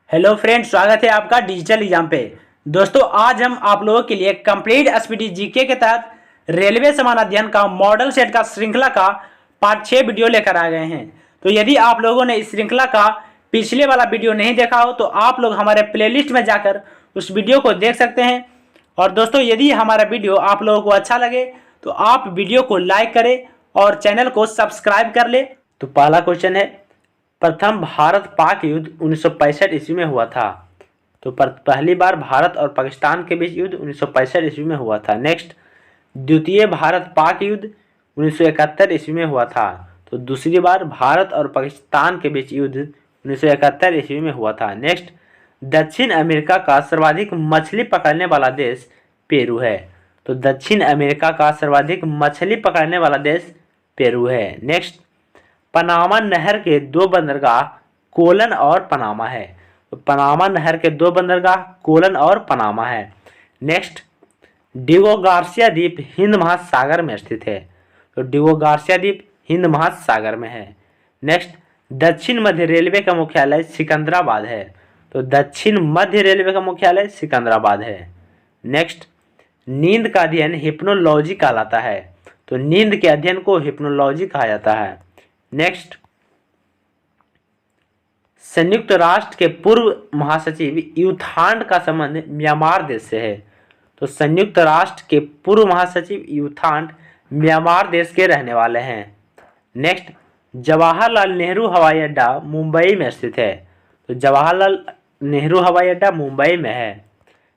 Hello friends, स्वागत है आपका डिजिटल एग्जाम पे। दोस्तों, आज हम आप लोगों के लिए कंप्लीट एसपीटी जीके के तहत रेलवे समान अध्ययन का मॉडल सेट का श्रृंखला का पार्ट 6 वीडियो लेकर आ गए हैं। तो यदि आप लोगों ने इस श्रृंखला का पिछले वाला वीडियो नहीं देखा हो तो आप लोग हमारे प्लेलिस्ट में जाकर उस वीडियो को देख सकते हैं। और दोस्तों, यदि हमारा वीडियो आप लोगों को अच्छा लगे तो आप वीडियो को लाइक करें और चैनल को सब्सक्राइब कर ले। तो पहला क्वेश्चन है, प्रथम भारत पाक युद्ध 1965 ईस्वी में हुआ था। तो पहली बार भारत और पाकिस्तान के बीच युद्ध 1965 ईस्वी में हुआ था। नेक्स्ट, द्वितीय भारत पाक युद्ध 1971 ईस्वी में हुआ था। तो दूसरी बार भारत और पाकिस्तान के बीच युद्ध 1971 ईस्वी में हुआ था। नेक्स्ट, दक्षिण अमेरिका का सर्वाधिक मछली पकड़ने वाला देश पेरू है। तो दक्षिण अमेरिका का सर्वाधिक मछली पकड़ने वाला देश पेरू है। नेक्स्ट, पनामा नहर के दो बंदरगाह कोलन और पनामा है। तो पनामा नहर के दो बंदरगाह कोलन और पनामा है। नेक्स्ट, डिगो गार्सिया द्वीप हिंद महासागर में स्थित है। तो डिगो गार्सिया द्वीप हिंद महासागर में है। नेक्स्ट, दक्षिण मध्य रेलवे का मुख्यालय सिकंदराबाद है। तो दक्षिण मध्य रेलवे का मुख्यालय सिकंदराबाद है। नेक्स्ट, नींद का अध्ययन हिप्नोलॉजी कहलाता है। तो नींद के अध्ययन को हिप्नोलॉजी कहा जाता है। नेक्स्ट, संयुक्त राष्ट्र के पूर्व महासचिव यूथांड का संबंध म्यांमार देश से है। तो संयुक्त राष्ट्र के पूर्व महासचिव यूथांड म्यांमार देश के रहने वाले हैं। नेक्स्ट, जवाहरलाल नेहरू हवाई अड्डा मुंबई में स्थित है। तो जवाहरलाल नेहरू हवाई अड्डा मुंबई में है।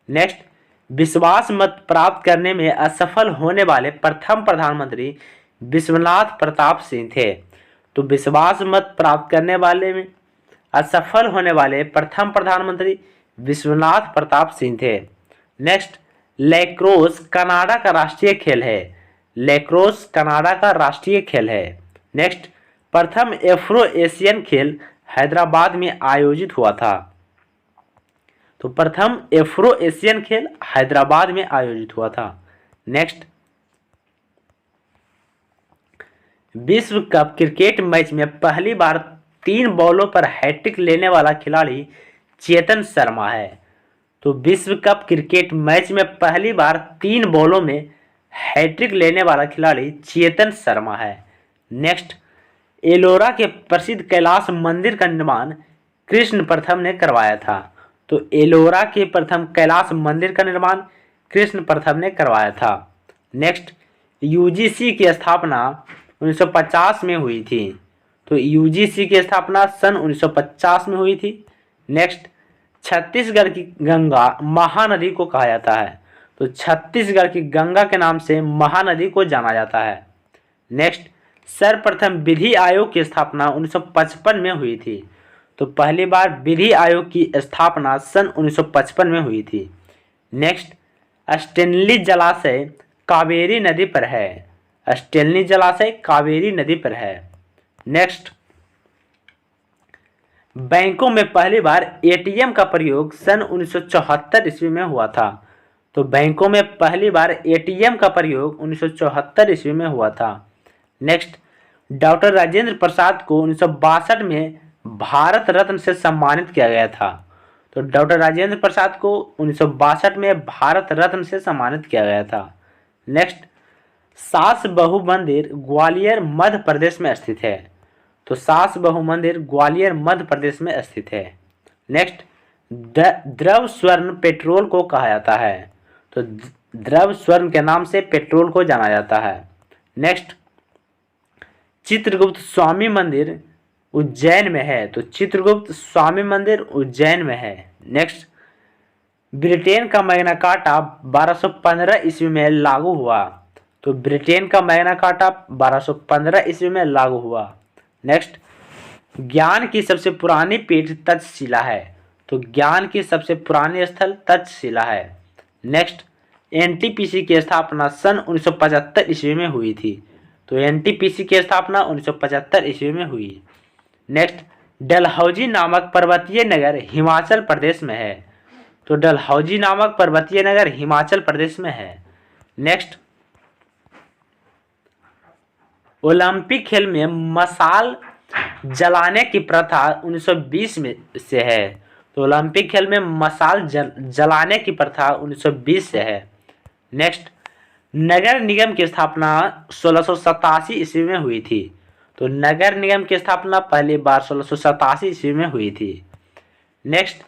नेक्स्ट, विश्वास मत प्राप्त करने में असफल होने वाले प्रथम प्रधानमंत्री विश्वनाथ प्रताप सिंह थे। तो विश्वास मत प्राप्त करने वाले में असफल होने वाले प्रथम प्रधानमंत्री विश्वनाथ प्रताप सिंह थे। नेक्स्ट, लैक्रोस कनाडा का राष्ट्रीय खेल है। लैक्रोस कनाडा का राष्ट्रीय खेल है। नेक्स्ट, प्रथम एफ्रो एशियन खेल हैदराबाद में आयोजित हुआ था। तो प्रथम एफ्रो एशियन खेल हैदराबाद में आयोजित हुआ था। नेक्स्ट, विश्व कप क्रिकेट मैच में पहली बार 3 बॉलों पर हैट्रिक लेने वाला खिलाड़ी चेतन शर्मा है। तो विश्व कप क्रिकेट मैच में पहली बार 3 बॉलों में हैट्रिक लेने वाला खिलाड़ी चेतन शर्मा है। नेक्स्ट, एलोरा के प्रसिद्ध कैलाश मंदिर का निर्माण कृष्ण प्रथम ने करवाया था। तो एलोरा के प्रथम कैलाश मंदिर का निर्माण कृष्ण प्रथम ने करवाया था। नेक्स्ट, यूजीसी की स्थापना 1950 में हुई थी। तो यूजीसी की स्थापना सन 1950 में हुई थी। नेक्स्ट, छत्तीसगढ़ की गंगा महानदी को कहा जाता है। तो छत्तीसगढ़ की गंगा के नाम से महानदी को जाना जाता है। नेक्स्ट, सर्वप्रथम विधि आयोग की स्थापना 1955 में हुई थी। तो पहली बार विधि आयोग की स्थापना सन 1955 में हुई थी। नेक्स्ट, स्टेनली जलाशय कावेरी नदी पर है। स्टेनली जलाशय कावेरी नदी पर है। नेक्स्ट, बैंकों में पहली बार एटीएम का प्रयोग सन 1974 ईस्वी में हुआ था। तो बैंकों में पहली बार एटीएम का प्रयोग 1974 ईस्वी में हुआ था। नेक्स्ट, डॉक्टर राजेंद्र प्रसाद को 1962 में भारत रत्न से सम्मानित किया गया था। तो डॉक्टर राजेंद्र प्रसाद को 1962 में भारत रत्न से सम्मानित किया गया था। नेक्स्ट, सास बहु मंदिर ग्वालियर मध्य प्रदेश में स्थित है। तो सास बहु मंदिर ग्वालियर मध्य प्रदेश में स्थित है। नेक्स्ट, द्रव स्वर्ण पेट्रोल को कहा जाता है। तो द्रव स्वर्ण के नाम से पेट्रोल को जाना जाता है। नेक्स्ट, चित्रगुप्त स्वामी मंदिर उज्जैन में है। तो चित्रगुप्त स्वामी मंदिर उज्जैन में है। नेक्स्ट, ब्रिटेन का मैग्ना कार्टा 1215 ईस्वी में लागू हुआ। तो ब्रिटेन का मैग्ना कार्टा 1215 ईस्वी में लागू हुआ। नेक्स्ट, ज्ञान की सबसे पुरानी पीठ तक्षशिला है। तो ज्ञान की सबसे पुरानी स्थल तक्षशिला है। नेक्स्ट, एनटीपीसी की स्थापना सन 1975 ईस्वी में हुई थी। तो एनटीपीसी की स्थापना 1975 ईस्वी में हुई। नेक्स्ट, डलहौजी नामक पर्वतीय नगर हिमाचल प्रदेश में है। तो डलहौजी नामक पर्वतीय नगर हिमाचल प्रदेश में है। नेक्स्ट, ओलंपिक खेल में मशाल जलाने की प्रथा 1920 में से है। तो ओलंपिक खेल में मशाल जलाने की प्रथा 1920 से है। नेक्स्ट, नगर निगम की स्थापना 1687 ईस्वी में हुई थी। तो नगर निगम की स्थापना पहली बार 1687 ईस्वी में हुई थी। नेक्स्ट,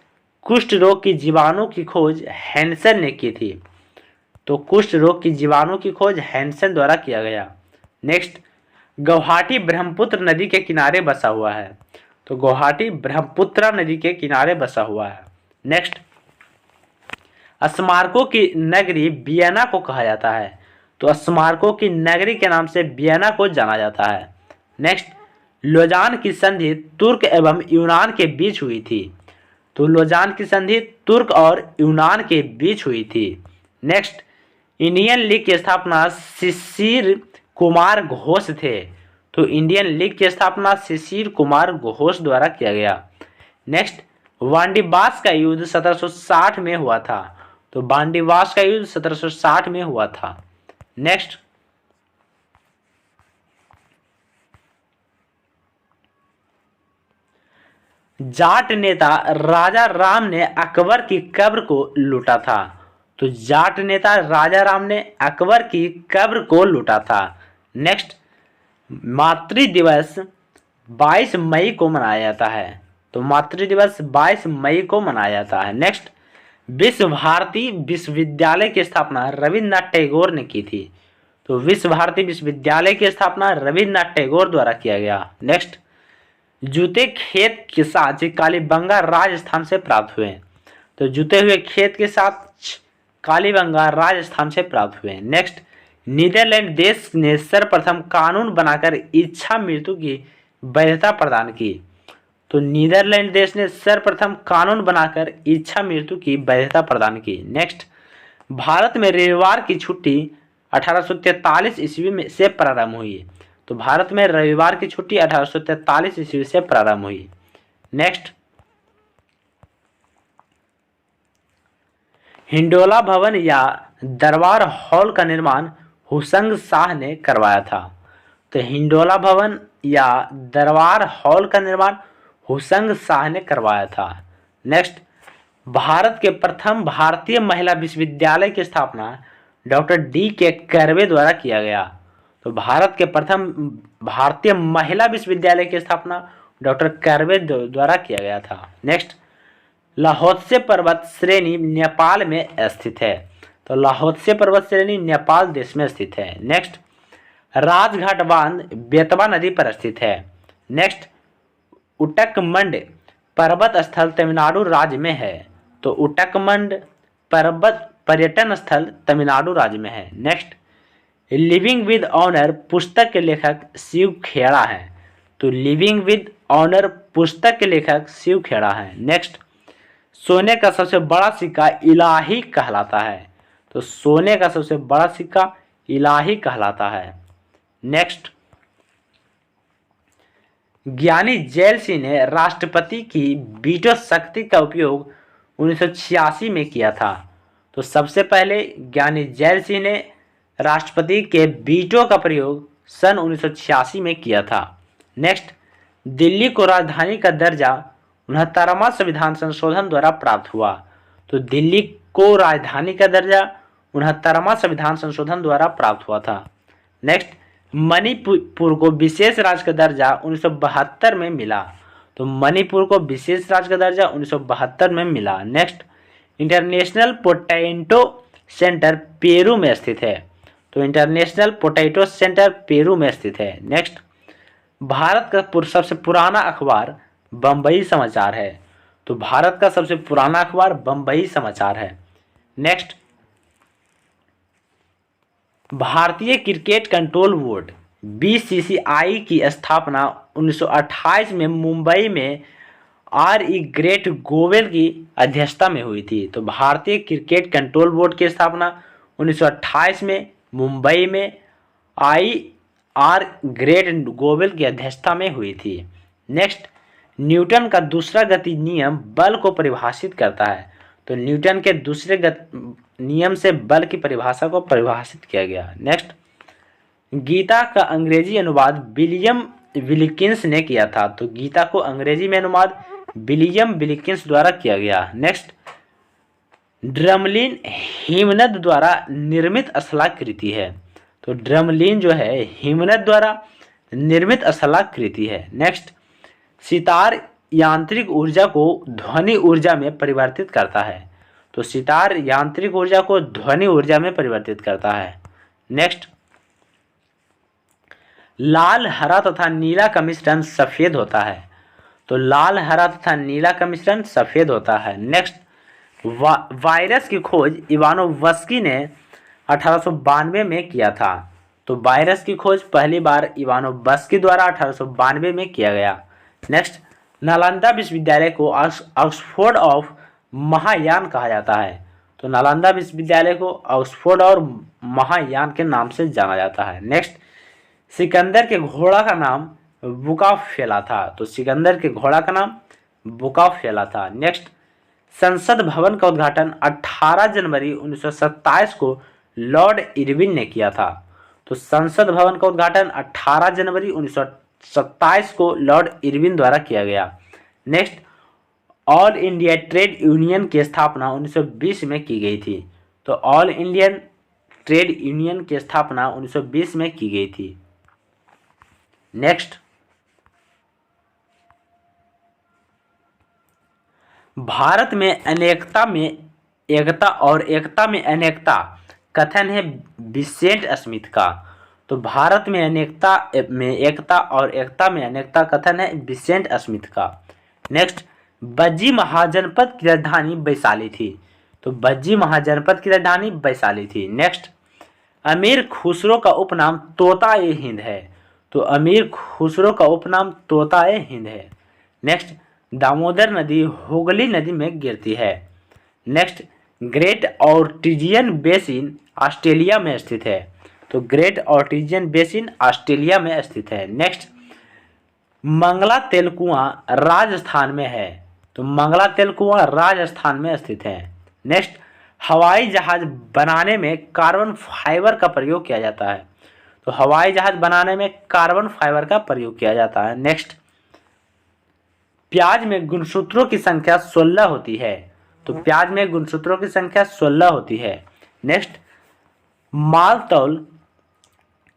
कुष्ठ रोग की जीवाणु की खोज हैंसन ने की थी। तो कुष्ठ रोग की जीवाणु की खोज हैंसन द्वारा किया गया। नेक्स्ट, गुवाहाटी ब्रह्मपुत्र नदी के किनारे बसा हुआ है। तो गुवाहाटी ब्रह्मपुत्र नदी के किनारे बसा हुआ है। नेक्स्ट, स्मारकों की नगरी वियना को कहा जाता है। तो स्मारकों की नगरी के नाम से वियना को जाना जाता है। नेक्स्ट, लोजान की संधि तुर्क एवं यूनान के बीच हुई थी। तो लोजान की संधि तुर्क और यूनान के बीच हुई थी। नेक्स्ट, इंडियन लीग की स्थापना शिशिर कुमार घोष थे। तो इंडियन लीग की स्थापना शिशिर कुमार घोष द्वारा किया गया। नेक्स्ट, वांडीवास का युद्ध 1760 में हुआ था। तो वांडीवास का युद्ध 1760 में हुआ था। नेक्स्ट, जाट नेता राजा राम ने अकबर की कब्र को लूटा था। तो जाट नेता राजा राम ने अकबर की कब्र को लूटा था। नेक्स्ट, मातृ दिवस 22 मई को मनाया जाता है। तो मातृ दिवस 22 मई को मनाया जाता है। नेक्स्ट, विश्व भारती विश्वविद्यालय की स्थापना रविन्द्रनाथ टैगोर ने की थी। तो विश्व भारती विश्वविद्यालय की स्थापना रविन्द्रनाथ टैगोर द्वारा किया गया। नेक्स्ट, जूते खेत के साथ कालीबंगा राजस्थान से प्राप्त हुए। तो जूते हुए खेत के साथ कालीबंगा राजस्थान से प्राप्त हुए। नेक्स्ट, नीदरलैंड देश ने सर्वप्रथम कानून बनाकर इच्छा मृत्यु की वैधता प्रदान की। तो नीदरलैंड देश ने सर्वप्रथम कानून बनाकर इच्छा मृत्यु की वैधता प्रदान की। नेक्स्ट, भारत में रविवार की छुट्टी 1843 ईस्वी में से प्रारंभ हुई। तो भारत में रविवार की छुट्टी 1843 ईस्वी से प्रारंभ हुई। नेक्स्ट, हिंडोला भवन या दरबार हॉल का निर्माण हुसंग शाह ने करवाया था। तो हिंडोला भवन या दरबार हॉल का निर्माण हुसंग शाह ने करवाया था। नेक्स्ट, भारत के प्रथम भारतीय महिला विश्वविद्यालय की स्थापना डॉक्टर D.K. कर्वे द्वारा किया गया। तो भारत के प्रथम भारतीय महिला विश्वविद्यालय की स्थापना डॉक्टर कर्वे द्वारा किया गया था। नेक्स्ट, लाहौत्से पर्वत श्रेणी नेपाल में स्थित है। तो लाहौत्से पर्वत श्रेणी नेपाल देश में स्थित है। नेक्स्ट, राजघाट बांध बेतवा नदी पर स्थित है। नेक्स्ट, उटकमंड पर्वत स्थल तमिलनाडु राज्य में है। तो उटकमंड पर्वत पर्यटन स्थल तमिलनाडु राज्य में है। नेक्स्ट, लिविंग विद ऑनर पुस्तक के लेखक शिव खेड़ा हैं। तो लिविंग विद ऑनर पुस्तक के लेखक शिव खेड़ा हैं। नेक्स्ट, सोने का सबसे बड़ा सिक्का इलाही कहलाता है। तो सोने का सबसे बड़ा सिक्का इलाही कहलाता है। नेक्स्ट, ज्ञानी जैल सिंह ने राष्ट्रपति की वीटो शक्ति का उपयोग 1986 में किया था। तो सबसे पहले ज्ञानी जैल सिंह ने राष्ट्रपति के वीटो का प्रयोग सन 1986 में किया था। नेक्स्ट, दिल्ली को राजधानी का दर्जा 69वां संविधान संशोधन द्वारा प्राप्त हुआ। तो दिल्ली को राजधानी का दर्जा 69वां संविधान संशोधन द्वारा प्राप्त हुआ था। नेक्स्ट, मणिपुर को विशेष राज्य का दर्जा 1972 में मिला। तो मणिपुर को विशेष राज्य का दर्जा 1972 में मिला। Next, international potato centre Peru में स्थित है। तो इंटरनेशनल पोटैटो सेंटर पेरू में स्थित है। नेक्स्ट, भारत का सबसे पुराना अखबार बम्बई समाचार है। तो भारत का सबसे पुराना अखबार बम्बई समाचार है। नेक्स्ट, भारतीय क्रिकेट कंट्रोल बोर्ड BCCI की स्थापना 1928 में मुंबई में R.E. ग्रेट गोवेल की अध्यक्षता में हुई थी। तो भारतीय क्रिकेट कंट्रोल बोर्ड की स्थापना 1928 में मुंबई में I.R. ग्रेट गोवेल की अध्यक्षता में हुई थी। नेक्स्ट, न्यूटन का दूसरा गति नियम बल को परिभाषित करता है। तो न्यूटन के दूसरे नियम से बल की परिभाषा को परिभाषित किया गया। नेक्स्ट, गीता का अंग्रेजी अनुवाद विलियम विल्किंस ने किया था। तो गीता को अंग्रेजी में अनुवाद विलियम विल्किंस द्वारा किया गया। नेक्स्ट, ड्रमलिन हिमनद द्वारा निर्मित स्थलाकृति है। तो ड्रमलिन जो है हिमनद द्वारा निर्मित स्थलाकृति है। नेक्स्ट, सितार यांत्रिक ऊर्जा को ध्वनि ऊर्जा में परिवर्तित करता है। तो सितार यांत्रिक ऊर्जा को ध्वनि ऊर्जा में परिवर्तित करता है। नेक्स्ट, लाल हरा तथा नीला का मिश्रण सफेद होता है। तो लाल हरा तथा नीला का मिश्रण सफेद होता है। नेक्स्ट, वायरस की खोज इवानोव्स्की ने 1892 में किया था। तो वायरस की खोज पहली बार इवानोव्स्की द्वारा 1892 में किया गया। नेक्स्ट, नालंदा विश्वविद्यालय को ऑक्सफोर्ड ऑफ महायान कहा जाता है। तो नालंदा विश्वविद्यालय को ऑक्सफोर्ड और महायान के नाम से जाना जाता है। नेक्स्ट, सिकंदर के घोड़ा का नाम बुकाफेला था। तो सिकंदर के घोड़ा का नाम बुकाफेला था। नेक्स्ट, संसद भवन का उद्घाटन 18 जनवरी 1927 को लॉर्ड इरविन ने किया था। तो संसद भवन का उद्घाटन 18 जनवरी 1927 को लॉर्ड इरविन द्वारा किया गया। Next, all India trade union की स्थापना 1920 में की गई थी। तो ऑल इंडियन ट्रेड यूनियन की स्थापना 1920 में की गई थी। नेक्स्ट, भारत में अनेकता में एकता और एकता में अनेकता कथन है विसेंट स्मिथ का। तो भारत में अनेकता में एकता और एकता में अनेकता कथन है विसेंट स्मिथ का। नेक्स्ट, बज्जी महाजनपद की राजधानी वैशाली थी। तो बज्जी महाजनपद की राजधानी वैशाली थी। नेक्स्ट, अमीर खुसरो का उपनाम तोता ए हिंद है। तो अमीर खुसरो का उपनाम तोता ए हिंद है। नेक्स्ट, दामोदर नदी हुगली नदी में गिरती है। नेक्स्ट, ग्रेट ऑर्टिजियन बेसिन ऑस्ट्रेलिया में स्थित है। तो ग्रेट ऑर्टिजियन बेसिन ऑस्ट्रेलिया में स्थित है। नेक्स्ट, मंगला तेलकुआं राजस्थान में है। तो मंगला तेलकुआं राजस्थान में स्थित है। नेक्स्ट, हवाई जहाज बनाने में कार्बन फाइबर का प्रयोग किया जाता है। तो हवाई जहाज बनाने में कार्बन फाइबर का प्रयोग किया जाता है। नेक्स्ट, प्याज में गुणसूत्रों की संख्या 16 होती है। तो प्याज में गुणसूत्रों की संख्या 16 होती है। नेक्स्ट, मापतौल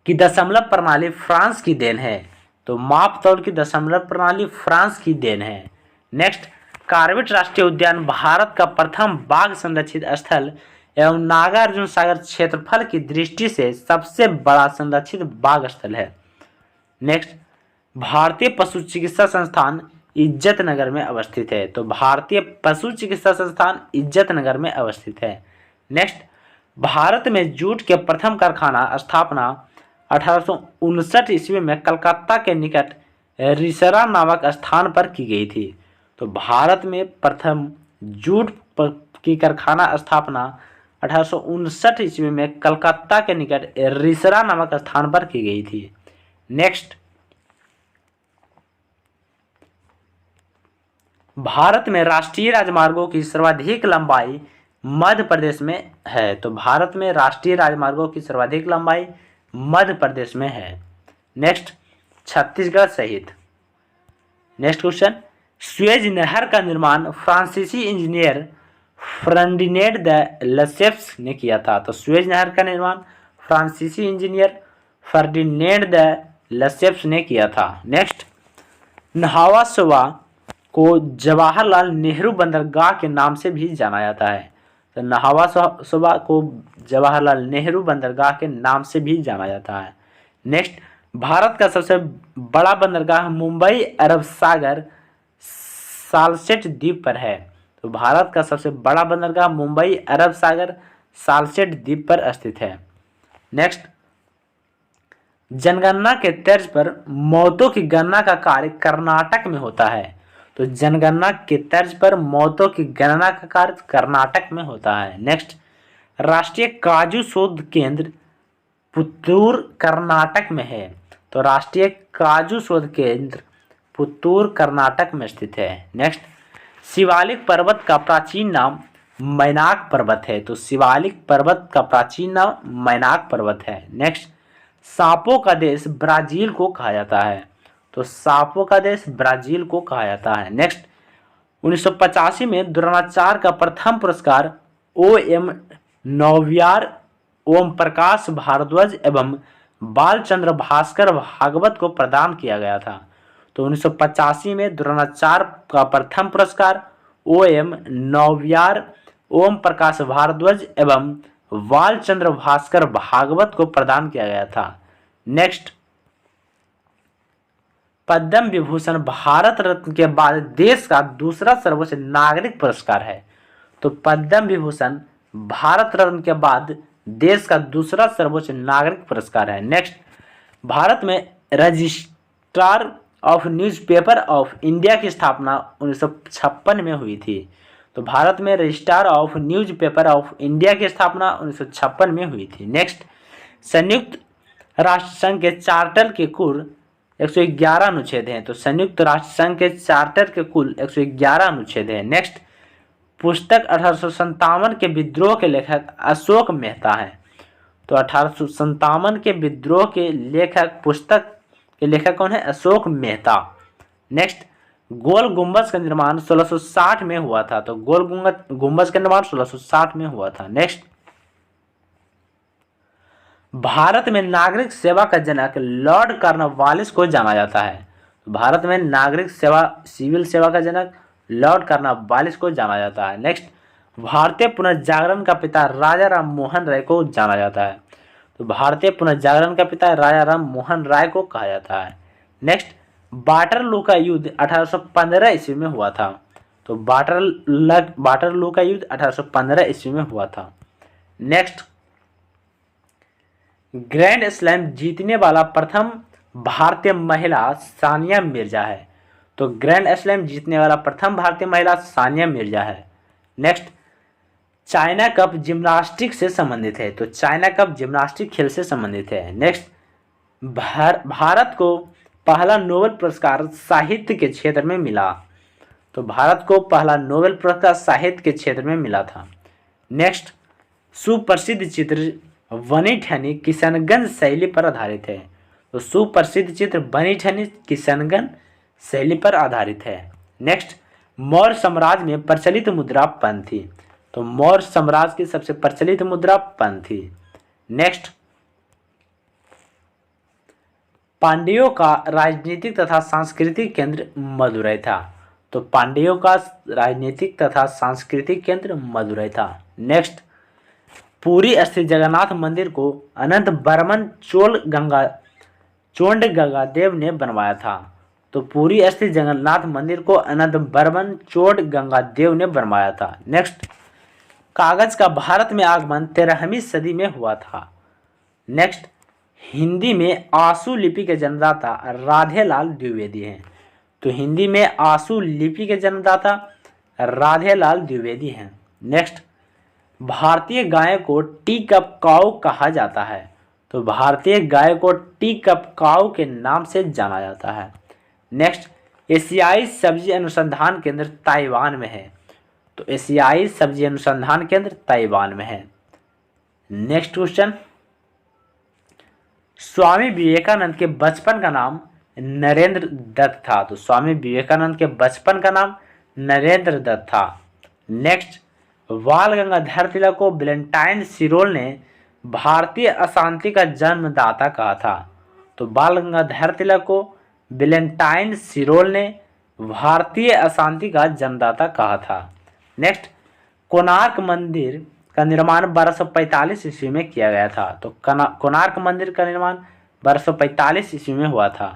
की दशमलव प्रणाली फ्रांस की देन है। तो मापतौल की दशमलव प्रणाली फ्रांस की देन है। नेक्स्ट, कार्बेट राष्ट्रीय उद्यान भारत का प्रथम बाघ संरक्षित स्थल एवं नागार्जुन सागर क्षेत्रफल की दृष्टि से सबसे बड़ा संरक्षित बाघ स्थल है। नेक्स्ट, भारतीय पशु चिकित्सा संस्थान इज्जत नगर में अवस्थित है। तो भारतीय पशु चिकित्सा संस्थान इज्जत नगर में अवस्थित है। नेक्स्ट, भारत में जूट के प्रथम कारखाना स्थापना 1859 ईस्वी में कलकत्ता के निकट रिसरा नामक स्थान पर की गई थी। तो भारत में प्रथम जूट की कारखाना स्थापना 1859 ईस्वी में कलकत्ता के निकट रिसरा नामक स्थान पर की गई थी। नेक्स्ट, भारत में राष्ट्रीय राजमार्गों की सर्वाधिक लंबाई मध्य प्रदेश में है। तो भारत में राष्ट्रीय राजमार्गों की सर्वाधिक लंबाई मध्य प्रदेश में है। नेक्स्ट, छत्तीसगढ़ सहित। नेक्स्ट क्वेश्चन, सुएज नहर का निर्माण फ्रांसीसी इंजीनियर फर्डिनेंड द लेसेप्स ने किया था। तो सुएज नहर का निर्माण फ्रांसीसी इंजीनियर फर्डिनेंड द लेसेप्स ने किया था। नेक्स्ट, नहावा सोवा को जवाहरलाल नेहरू बंदरगाह के नाम से भी जाना जाता है। तो नहावा सोवा को जवाहरलाल नेहरू बंदरगाह के नाम से भी जाना जाता है। नेक्स्ट, भारत का सबसे बड़ा बंदरगाह मुंबई अरब सागर सालसेट द्वीप पर है। तो भारत का सबसे बड़ा बंदरगाह मुंबई अरब सागर सालसेट द्वीप पर स्थित है। नेक्स्ट, जनगणना के तर्ज पर मौतों की गणना का कार्य कर्नाटक में होता है। तो जनगणना के तर्ज पर मौतों की गणना का कार्य कर्नाटक में होता है। नेक्स्ट, राष्ट्रीय काजू शोध केंद्र पुत्तूर कर्नाटक में है। तो राष्ट्रीय काजू शोध केंद्र पुत्तूर कर्नाटक में स्थित है। नेक्स्ट, शिवालिक पर्वत का प्राचीन नाम मैनाक पर्वत है। तो शिवालिक पर्वत का प्राचीन नाम मैनाक पर्वत है। नेक्स्ट, सांपों का देश ब्राजील को कहा जाता है। तो सांपों का देश ब्राजील को कहा जाता है। नेक्स्ट, 1985 में द्रोणाचार्य का प्रथम पुरस्कार O.M. नौव्यार, ओम प्रकाश भारद्वाज एवं बालचंद्र भास्कर भागवत को प्रदान किया गया था। तो 1985 में द्रोणाचार्य का प्रथम पुरस्कार O.M. नौव्यार, ओम प्रकाश भारद्वाज एवं बालचंद्र भास्कर भागवत को प्रदान किया गया था। नेक्स्ट, पद्म विभूषण भारत रत्न के बाद देश का दूसरा सर्वोच्च नागरिक पुरस्कार है। तो पद्म विभूषण भारत रत्न के बाद देश का दूसरा सर्वोच्च नागरिक पुरस्कार है। नेक्स्ट, भारत में registrar of newspaper of India की स्थापना 1956 में हुई थी। तो भारत में registrar of newspaper of India की स्थापना 1956 में हुई थी। नेक्स्ट, संयुक्त राष्ट्र संघ के चार्टर के कुल 111 अनुच्छेद हैं। तो संयुक्त राष्ट्र संघ के चार्टर के कुल 111 अनुच्छेद हैं। नेक्स्ट, पुस्तक 1857 के विद्रोह के लेखक अशोक मेहता हैं। तो 1857 के विद्रोह के लेखक पुस्तक के लेखक कौन है? अशोक मेहता। नेक्स्ट, गोल गुंबज का निर्माण 1660 में हुआ था। तो गोल गुंबज का निर्माण 1660 में हुआ था। नेक्स्ट, भारत में नागरिक सेवा का जनक लॉर्ड कॉर्नवालिस को जाना जाता है। भारत में नागरिक सेवा सिविल सेवा का जनक लॉर्ड कॉर्नवालिस को जाना जाता है। नेक्स्ट, भारतीय पुनर्जागरण का पिता राजा राम मोहन राय को जाना जाता है। तो भारतीय पुनर्जागरण का पिता राजा राम मोहन राय को कहा जाता है। नेक्स्ट, वाटरलू का युद्ध 1815 ईस्वी में हुआ था। तो वाटरलू का युद्ध 1815 ईस्वी में हुआ था। नेक्स्ट, ग्रैंड स्लैम जीतने वाला प्रथम भारतीय महिला सानिया मिर्जा है। तो ग्रैंड स्लैम जीतने वाला प्रथम भारतीय महिला सानिया मिर्जा है। नेक्स्ट, चाइना कप जिम्नास्टिक से संबंधित है। तो चाइना कप जिम्नास्टिक खेल से संबंधित है। नेक्स्ट, भारत को पहला नोबेल पुरस्कार साहित्य के क्षेत्र में मिला। तो भारत को पहला नोबेल पुरस्कार साहित्य के क्षेत्र में मिला था। नेक्स्ट, सुप्रसिद्ध चित्र बनी ठनी किशनगंज शैली पर आधारित है। तो सुप्रसिद्ध चित्र बनी ठनी किशनगंज शैली पर आधारित है। नेक्स्ट, मौर्य साम्राज्य में प्रचलित मुद्रा पन थी। तो मौर्य साम्राज्य की सबसे प्रचलित मुद्रा पन थी। नेक्स्ट, पांड्यों का राजनीतिक तथा सांस्कृतिक केंद्र मदुरै था। तो पांड्यों का राजनीतिक तथा सांस्कृतिक केंद्र मदुरै था। नेक्स्ट, पुरी स्थित जगन्नाथ मंदिर को अनंत बर्मन चोंड गंगादेव ने बनवाया था। तो पुरी स्थित जगन्नाथ मंदिर को अनंत बर्मन चोंड गंगादेव ने बनवाया था। नेक्स्ट, कागज का भारत में आगमन 13वीं सदी में हुआ था। नेक्स्ट, हिंदी में आशु लिपि के जन्मदाता राधेलाल द्विवेदी हैं। तो हिंदी में आशु लिपि के जन्मदाता राधेलाल द्विवेदी हैं। नेक्स्ट, भारतीय गाय को टी कप काऊ कहा जाता है। तो भारतीय गाय को टी कप काऊ के नाम से जाना जाता है। नेक्स्ट, एशियाई सब्जी अनुसंधान केंद्र ताइवान में है। तो एशियाई सब्जी अनुसंधान केंद्र ताइवान में है। नेक्स्ट क्वेश्चन, स्वामी विवेकानंद के बचपन का नाम नरेंद्र दत्त था। तो स्वामी विवेकानंद के बचपन का नाम नरेंद्र दत्त था। नेक्स्ट, बाल गंगाधर तिलक को वैलेंटाइन सिरोल ने भारतीय अशांति का जन्मदाता कहा था। तो बाल गंगाधर तिलक को वैलेंटाइन सिरोल ने भारतीय अशांति का जन्मदाता कहा था। नेक्स्ट, कोणार्क मंदिर का निर्माण 1245 ईस्वी में किया गया था। तो कोणार्क मंदिर का निर्माण 1245 ईस्वी में हुआ था।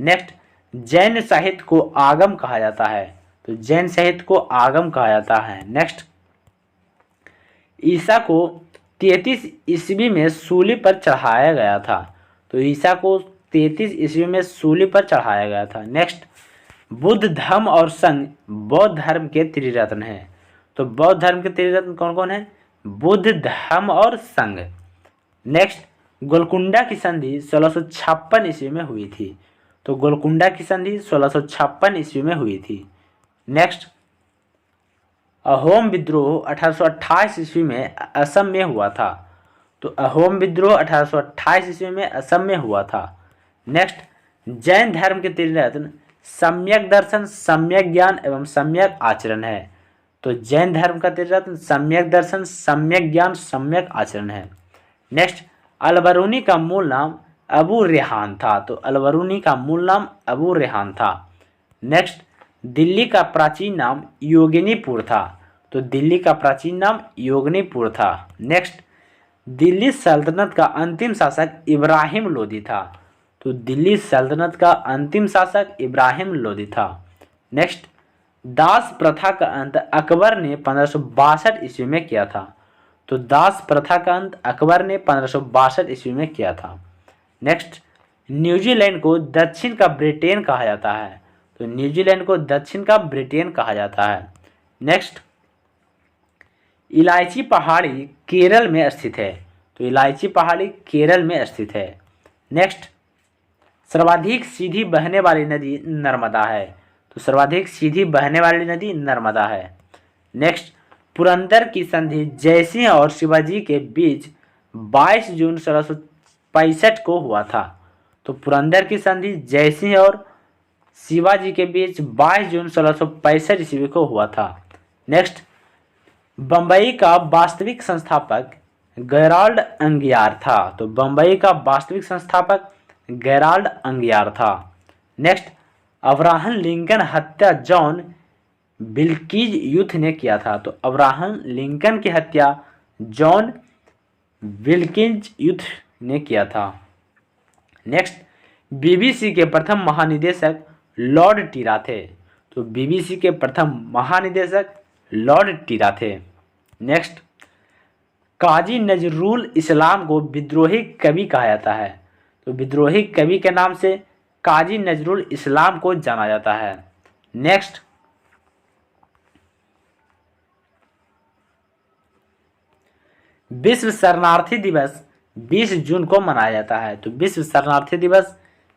नेक्स्ट, जैन साहित्य को आगम कहा जाता है। तो जैन साहित्य को आगम कहा जाता है। नेक्स्ट, ईसा को 33 ईस्वी में सूली पर चढ़ाया गया था। तो ईसा को 33 ईस्वी में सूली पर चढ़ाया गया था। नेक्स्ट, बुद्ध धर्म और संघ बौद्ध धर्म के त्रिरत्न हैं। तो बौद्ध धर्म के त्रिरत्न कौन कौन है? बुद्ध धर्म और संघ। नेक्स्ट, गोलकुंडा की संधि 1656 ईस्वी में हुई थी। तो गोलकुंडा की संधि 1656 ईस्वी में हुई थी। नेक्स्ट, अहोम विद्रोह 1828 ईस्वी में असम में हुआ था। तो अहोम विद्रोह 1828 ईस्वी में असम में हुआ था। नेक्स्ट, जैन धर्म के त्रिरत्न सम्यक दर्शन, सम्यक ज्ञान एवं सम्यक आचरण है। तो जैन धर्म का त्रिरत्न सम्यक दर्शन, सम्यक ज्ञान, सम्यक आचरण है। नेक्स्ट, अलबरूनी का मूल नाम अबू रेहान था। तो अलबरूनी का मूल नाम अबू रेहान था। नेक्स्ट, दिल्ली का प्राचीन नाम योगिनीपुर था। तो दिल्ली का प्राचीन नाम योगिनीपुर था। नेक्स्ट, दिल्ली सल्तनत का अंतिम शासक इब्राहिम लोदी था। तो दिल्ली सल्तनत का अंतिम शासक इब्राहिम लोदी था। नेक्स्ट, दास प्रथा का अंत अकबर ने 1562 ईस्वी में किया था। तो दास प्रथा का अंत अकबर ने 1562 ईस्वी में किया था। नेक्स्ट, न्यूजीलैंड को दक्षिण का ब्रिटेन कहा जाता है। तो न्यूजीलैंड को दक्षिण का ब्रिटेन कहा जाता है। नेक्स्ट, इलायची पहाड़ी केरल में स्थित है। तो इलायची पहाड़ी केरल में स्थित है। नेक्स्ट, सर्वाधिक सीधी बहने वाली नदी नर्मदा है। तो सर्वाधिक सीधी बहने वाली नदी नर्मदा है। नेक्स्ट, पुरंदर की संधि जयसिंह और शिवाजी के बीच 22 जून 1665 को हुआ था। तो पुरंदर की संधि जयसिंह और शिवाजी के बीच 22 जून 1665 ईस्वी को हुआ था। नेक्स्ट, बम्बई का वास्तविक संस्थापक गेराल्ड अंगियार था। तो बम्बई का वास्तविक संस्थापक गेराल्ड अंगियार था। नेक्स्ट, अब्राहम लिंकन हत्या जॉन विल्कीज यूथ ने किया था। तो अब्राहम लिंकन की हत्या जॉन विल्किंज यूथ ने किया था। नेक्स्ट, बीबीसी के प्रथम महानिदेशक लॉर्ड टीरा थे। तो बीबीसी के प्रथम महानिदेशक लॉर्ड टीरा थे। नेक्स्ट, काजी नजरुल इस्लाम को विद्रोही कवि कहा जाता है। तो विद्रोही कवि के नाम से काजी नजरुल इस्लाम को जाना जाता है। नेक्स्ट, विश्व शरणार्थी दिवस 20 जून को मनाया जाता है। तो विश्व शरणार्थी दिवस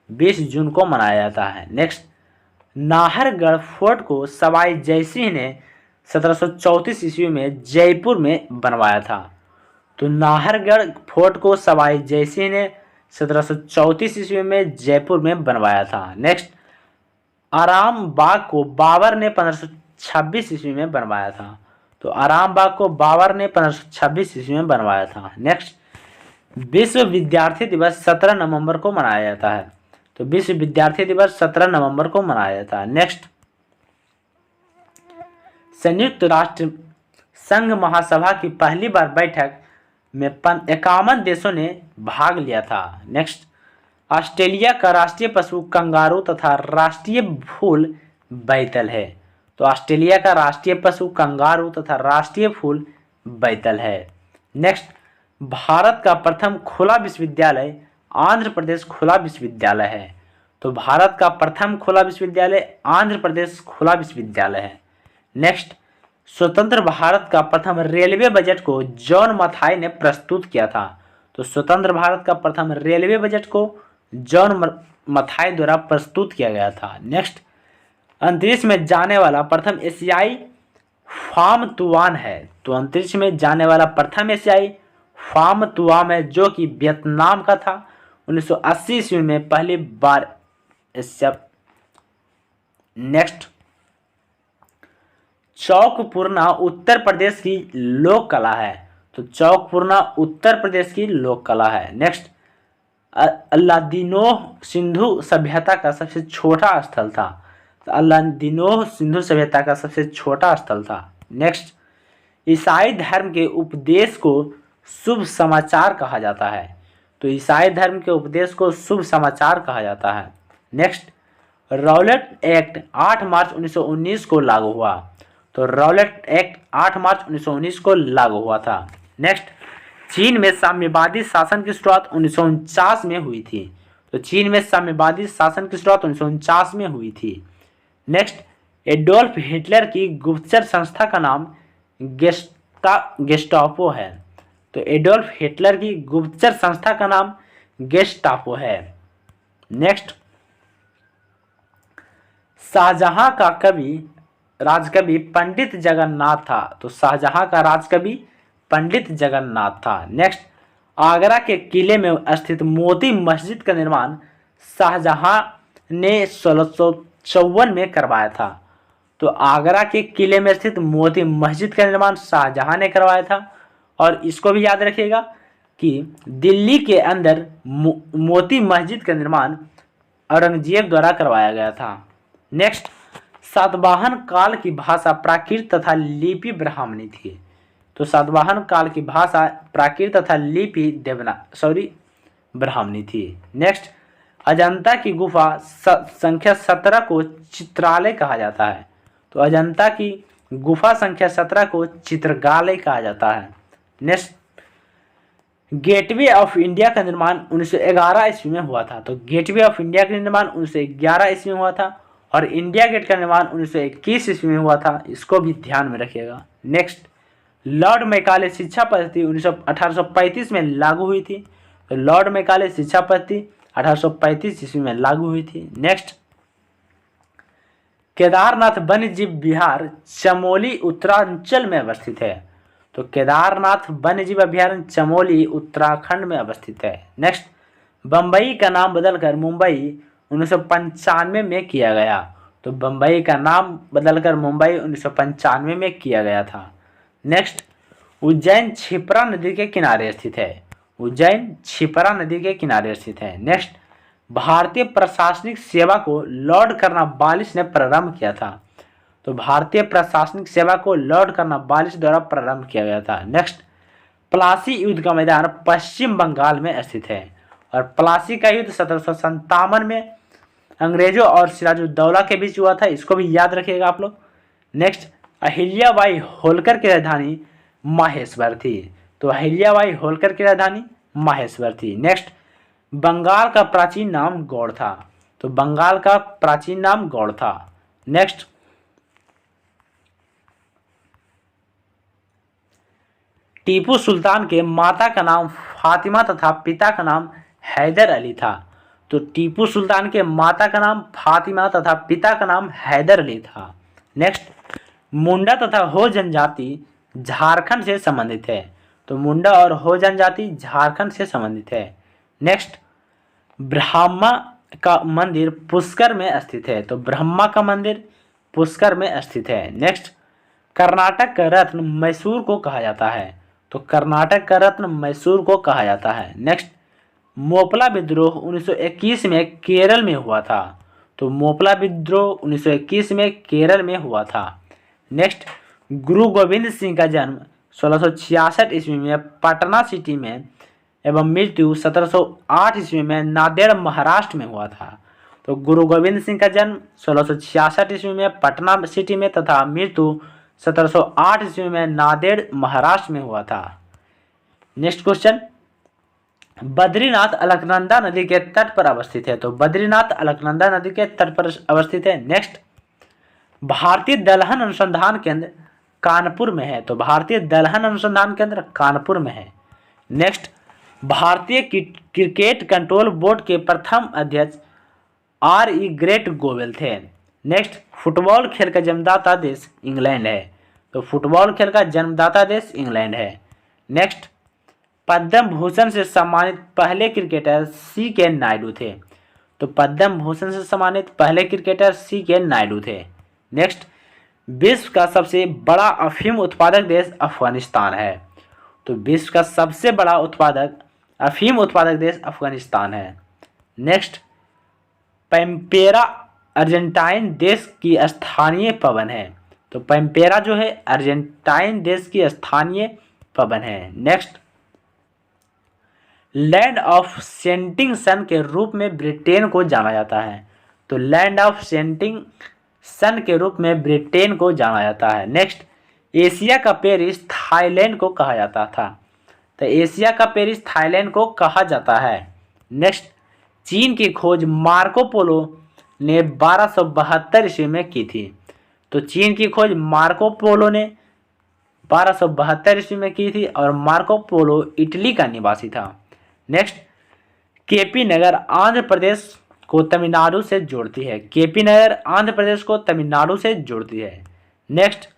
20 जून को मनाया जाता है। नेक्स्ट, नाहरगढ़ फोर्ट को सवाई जयसिंह ने 1734 ईस्वी में जयपुर में बनवाया था। तो नाहरगढ़ फोर्ट को सवाई जयसिंह ने 1734 ईस्वी में जयपुर में बनवाया था। नेक्स्ट, आराम बाग को बाबर ने 1526 ईस्वी में बनवाया था। तो आराम बाग को बाबर ने 1526 ईस्वी में बनवाया था। नेक्स्ट, विश्व विद्यार्थी दिवस 17 नवंबर को मनाया जाता है। तो विश्व विद्यार्थी दिवस 17 नवंबर को मनाया जाता है। नेक्स्ट, संयुक्त राष्ट्र संघ महासभा की पहली बार बैठक में 51 देशों ने भाग लिया था। नेक्स्ट, ऑस्ट्रेलिया का राष्ट्रीय पशु कंगारू तथा राष्ट्रीय फूल बैतल है। तो ऑस्ट्रेलिया का राष्ट्रीय पशु कंगारू तथा राष्ट्रीय फूल बैतल है। नेक्स्ट, भारत का प्रथम खुला विश्वविद्यालय आंध्र प्रदेश खुला विश्वविद्यालय है। तो भारत का प्रथम खुला विश्वविद्यालय आंध्र प्रदेश खुला विश्वविद्यालय है। नेक्स्ट, स्वतंत्र भारत का प्रथम रेलवे बजट को जॉन मथाई ने प्रस्तुत किया था। तो स्वतंत्र भारत का प्रथम रेलवे बजट को जॉन मथाई द्वारा प्रस्तुत किया गया था। नेक्स्ट, अंतरिक्ष में जाने वाला प्रथम एशियाई फाम तुआन है। तो अंतरिक्ष में जाने वाला प्रथम एशियाई फाम तुआम है, जो कि वियतनाम का था। 1980 ईस्वी में पहली बार नेक्स्ट, चौकपूर्णा उत्तर प्रदेश की लोक कला है। तो चौकपूर्णा उत्तर प्रदेश की लोक कला है। नेक्स्ट, अल्लादीनोह सिंधु सभ्यता का सबसे छोटा स्थल था। तो अल्लादीनोह सिंधु सभ्यता का सबसे छोटा स्थल था। नेक्स्ट, ईसाई धर्म के उपदेश को शुभ समाचार कहा जाता है। तो ईसाई धर्म के उपदेश को शुभ समाचार कहा जाता है। नेक्स्ट, रॉलेट एक्ट 8 मार्च 1919 को लागू हुआ। तो रॉलेट एक्ट 8 मार्च 1919 को लागू हुआ था। नेक्स्ट, चीन में साम्यवादी शासन की शुरुआत 1949 में हुई थी। तो चीन में साम्यवादी शासन की शुरुआत 1949 में हुई थी। नेक्स्ट, एडोल्फ हिटलर की गुप्तचर संस्था का नाम गेस्टापो है। तो एडोल्फ हिटलर की गुप्तचर संस्था का नाम गेस्टापो है। नेक्स्ट, शाहजहां का राजकवि पंडित जगन्नाथ था। तो शाहजहां का राजकवि पंडित जगन्नाथ था। नेक्स्ट, आगरा के किले में स्थित मोती मस्जिद का निर्माण शाहजहां ने 1854 में करवाया था। तो आगरा के किले में स्थित मोती मस्जिद का निर्माण शाहजहां ने करवाया था। और इसको भी याद रखिएगा कि दिल्ली के अंदर मोती मस्जिद का निर्माण औरंगजेब द्वारा करवाया गया था। नेक्स्ट, सातवाहन काल की भाषा प्राकृत तथा लिपि ब्राह्मणी थी। तो सातवाहन काल की भाषा प्राकृत तथा लिपि ब्राह्मणी थी। नेक्स्ट, अजंता की गुफा संख्या 17 को चित्रालय कहा जाता है। तो अजंता की गुफा संख्या 17 को चित्रगालय कहा जाता है। नेक्स्ट, गेटवे ऑफ इंडिया का निर्माण 1911 ईस्वी में हुआ था। तो गेटवे ऑफ इंडिया का निर्माण 1911 ईस्वी में हुआ था और इंडिया गेट का निर्माण 1921 ईस्वी में हुआ था। इसको भी ध्यान में रखिएगा। नेक्स्ट, लॉर्ड मैकाले शिक्षा पद्धति 1835 में लागू हुई थी। तो लॉर्ड मैकाले शिक्षा पद्धति 1835 ईस्वी में लागू हुई थी। नेक्स्ट, केदारनाथ वन्यजीव विहार चमोली उत्तरांचल में अवस्थित है। तो केदारनाथ वन्यजीव अभ्यारण्य चमोली उत्तराखंड में अवस्थित है। नेक्स्ट, बम्बई का नाम बदलकर मुंबई 1995 में किया गया। तो बम्बई का नाम बदलकर मुंबई 1995 में किया गया था। नेक्स्ट, उज्जैन क्षिप्रा नदी के किनारे स्थित है। उज्जैन क्षिप्रा नदी के किनारे स्थित है। नेक्स्ट, भारतीय प्रशासनिक सेवा को लॉर्ड कर्नवालिस ने प्रारंभ किया था। तो भारतीय प्रशासनिक सेवा को लॉर्ड कर्नवालिस द्वारा प्रारंभ किया गया था। नेक्स्ट, प्लासी युद्ध का मैदान पश्चिम बंगाल में स्थित है और प्लासी का युद्ध 1757 में अंग्रेजों और सिराजुद्दौला के बीच हुआ था। इसको भी याद रखिएगा आप लोग। नेक्स्ट, अहिल्याबाई होलकर की राजधानी माहेश्वर थी। तो अहिल्याबाई होलकर की राजधानी माहेश्वर थी। नेक्स्ट, बंगाल का प्राचीन नाम गौड़ था। तो बंगाल का प्राचीन नाम गौड़ था। नेक्स्ट, टीपू सुल्तान के माता का नाम फातिमा तथा पिता का नाम हैदर अली था। तो टीपू सुल्तान के माता का नाम फातिमा तथा पिता का नाम हैदर अली था। नेक्स्ट, मुंडा तथा हो जनजाति झारखंड से संबंधित है। तो मुंडा और हो जनजाति झारखंड से संबंधित है। नेक्स्ट, ब्रह्मा का मंदिर पुष्कर में स्थित है। तो ब्रह्मा का मंदिर पुष्कर में स्थित है। नेक्स्ट, कर्नाटक का रत्न मैसूर को कहा जाता है। तो कर्नाटक का रत्न मैसूर को कहा जाता है। नेक्स्ट, मोपला विद्रोह 1921 में केरल में हुआ था। तो मोपला विद्रोह 1921 में केरल में हुआ था। नेक्स्ट, गुरु गोविंद सिंह का जन्म 1666 ईस्वी में पटना सिटी में एवं मृत्यु 1708 ईस्वी में नांदेड़ महाराष्ट्र में हुआ था। तो गुरु गोविंद सिंह का जन्म 1666 ईस्वी में पटना सिटी में तथा मृत्यु 1708 ईस्वी में नांदेड़ महाराष्ट्र में हुआ था। नेक्स्ट क्वेश्चन, बद्रीनाथ अलकनंदा नदी के तट पर अवस्थित है। तो बद्रीनाथ अलकनंदा नदी के तट पर अवस्थित है। नेक्स्ट, भारतीय दलहन अनुसंधान केंद्र कानपुर में है। तो भारतीय दलहन अनुसंधान केंद्र कानपुर में है। नेक्स्ट, भारतीय क्रिकेट कंट्रोल बोर्ड के प्रथम अध्यक्ष R.E. ग्रेट गोवेल थे। नेक्स्ट, फुटबॉल खेल का जन्मदाता देश इंग्लैंड है। तो फुटबॉल खेल का जन्मदाता देश इंग्लैंड है। नेक्स्ट, पद्म भूषण से सम्मानित पहले क्रिकेटर C.K. नायडू थे। तो पद्म भूषण से सम्मानित पहले क्रिकेटर C.K. नायडू थे। नेक्स्ट, विश्व का सबसे बड़ा अफीम उत्पादक देश अफगानिस्तान है। तो विश्व का सबसे बड़ा अफीम उत्पादक देश अफगानिस्तान है। नेक्स्ट, पैम्पेरा अर्जेंटाइन देश की स्थानीय पवन है। तो पैम्पेरा जो है अर्जेंटाइन देश की स्थानीय पवन है। नेक्स्ट, लैंड ऑफ सेंटिंग सन के रूप में ब्रिटेन को जाना जाता है। तो लैंड ऑफ सेंटिंग सन के रूप में ब्रिटेन को जाना जाता है। नेक्स्ट, एशिया का पेरिस थाईलैंड को कहा जाता था। तो एशिया का पेरिस थाईलैंड को कहा जाता है। नेक्स्ट, चीन की खोज मार्को पोलो ने 1272 ईस्वी में की थी। तो चीन की खोज मार्को पोलो ने 1272 ईस्वी में की थी और मार्को पोलो इटली का निवासी था। नेक्स्ट, केपी नगर आंध्र प्रदेश को तमिलनाडु से जोड़ती है। केपी नगर आंध्र प्रदेश को तमिलनाडु से जोड़ती है। नेक्स्ट,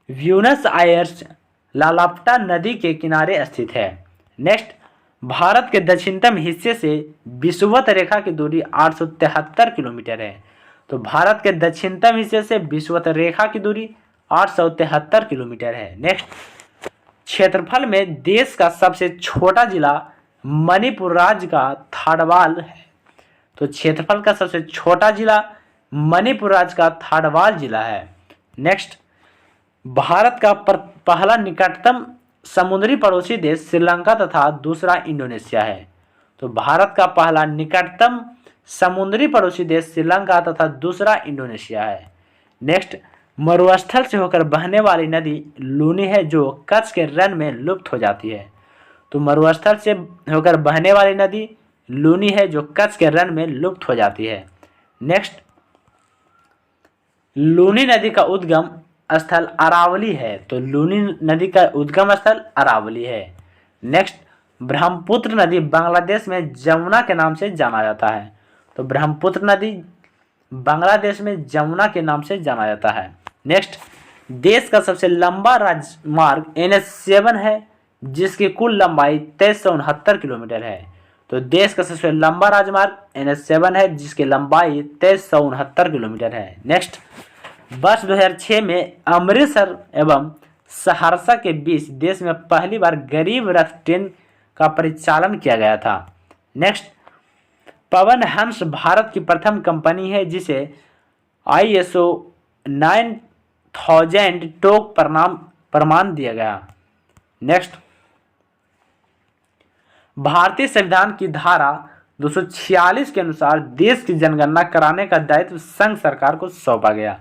ब्यूनस आयर्स लालाप्टा नदी के किनारे स्थित है। नेक्स्ट, भारत के दक्षिणतम हिस्से से विषुवत रेखा की दूरी 873 किलोमीटर है। तो भारत के दक्षिणतम हिस्से से विषुवत रेखा की दूरी 873 किलोमीटर है। नेक्स्ट, क्षेत्रफल में देश का सबसे छोटा जिला मणिपुर राज्य का थाडवाल है। तो क्षेत्रफल का सबसे छोटा जिला मणिपुर राज्य का थाडवाल जिला है। नेक्स्ट, भारत का पहला निकटतम समुद्री पड़ोसी देश श्रीलंका तथा दूसरा इंडोनेशिया है। तो भारत का पहला निकटतम समुद्री पड़ोसी देश श्रीलंका तथा दूसरा इंडोनेशिया है। नेक्स्ट, मरुस्थल से होकर बहने वाली नदी लूनी है जो कच्छ के रण में लुप्त हो जाती है। तो मरुस्थल से होकर बहने वाली नदी लूनी है जो कच्छ के रण में लुप्त हो जाती है। नेक्स्ट, लूनी नदी का उद्गम स्थल अरावली है। तो लूनी नदी का उद्गम स्थल अरावली है। नेक्स्ट, ब्रह्मपुत्र नदी बांग्लादेश में जमुना के नाम से जाना जाता है। तो ब्रह्मपुत्र नदी बांग्लादेश में जमुना के नाम से जाना जाता है। नेक्स्ट, देश का सबसे लंबा राजमार्ग NH7 है जिसकी कुल लंबाई 2369 किलोमीटर है। तो देश का सबसे लंबा राजमार्ग NH7 है जिसकी लंबाई 2369 किलोमीटर है। नेक्स्ट, वर्ष 2006 में अमृतसर एवं सहरसा के बीच देश में पहली बार गरीब रथ ट्रेन का परिचालन किया गया था। नेक्स्ट, पवन हंस भारत की प्रथम कंपनी है जिसे ISO 9000 टोक प्रमाण दिया गया। नेक्स्ट, भारतीय संविधान की धारा 246 के अनुसार देश की जनगणना कराने का दायित्व संघ सरकार को सौंपा गया।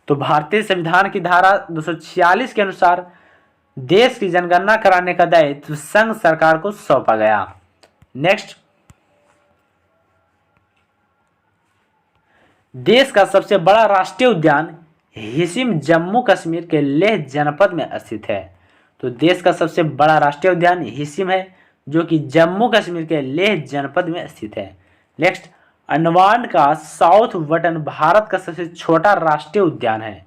तो भारतीय संविधान की धारा 246 के अनुसार देश की जनगणना कराने का दायित्व संघ सरकार को सौंपा गया। नेक्स्ट, देश का सबसे बड़ा राष्ट्रीय उद्यान हिसिम जम्मू कश्मीर के लेह जनपद में स्थित है। तो देश का सबसे बड़ा राष्ट्रीय उद्यान हिसिम है जो कि जम्मू कश्मीर के लेह जनपद में स्थित है। नेक्स्ट, अंडमान का साउथ बटन भारत का सबसे छोटा राष्ट्रीय उद्यान है।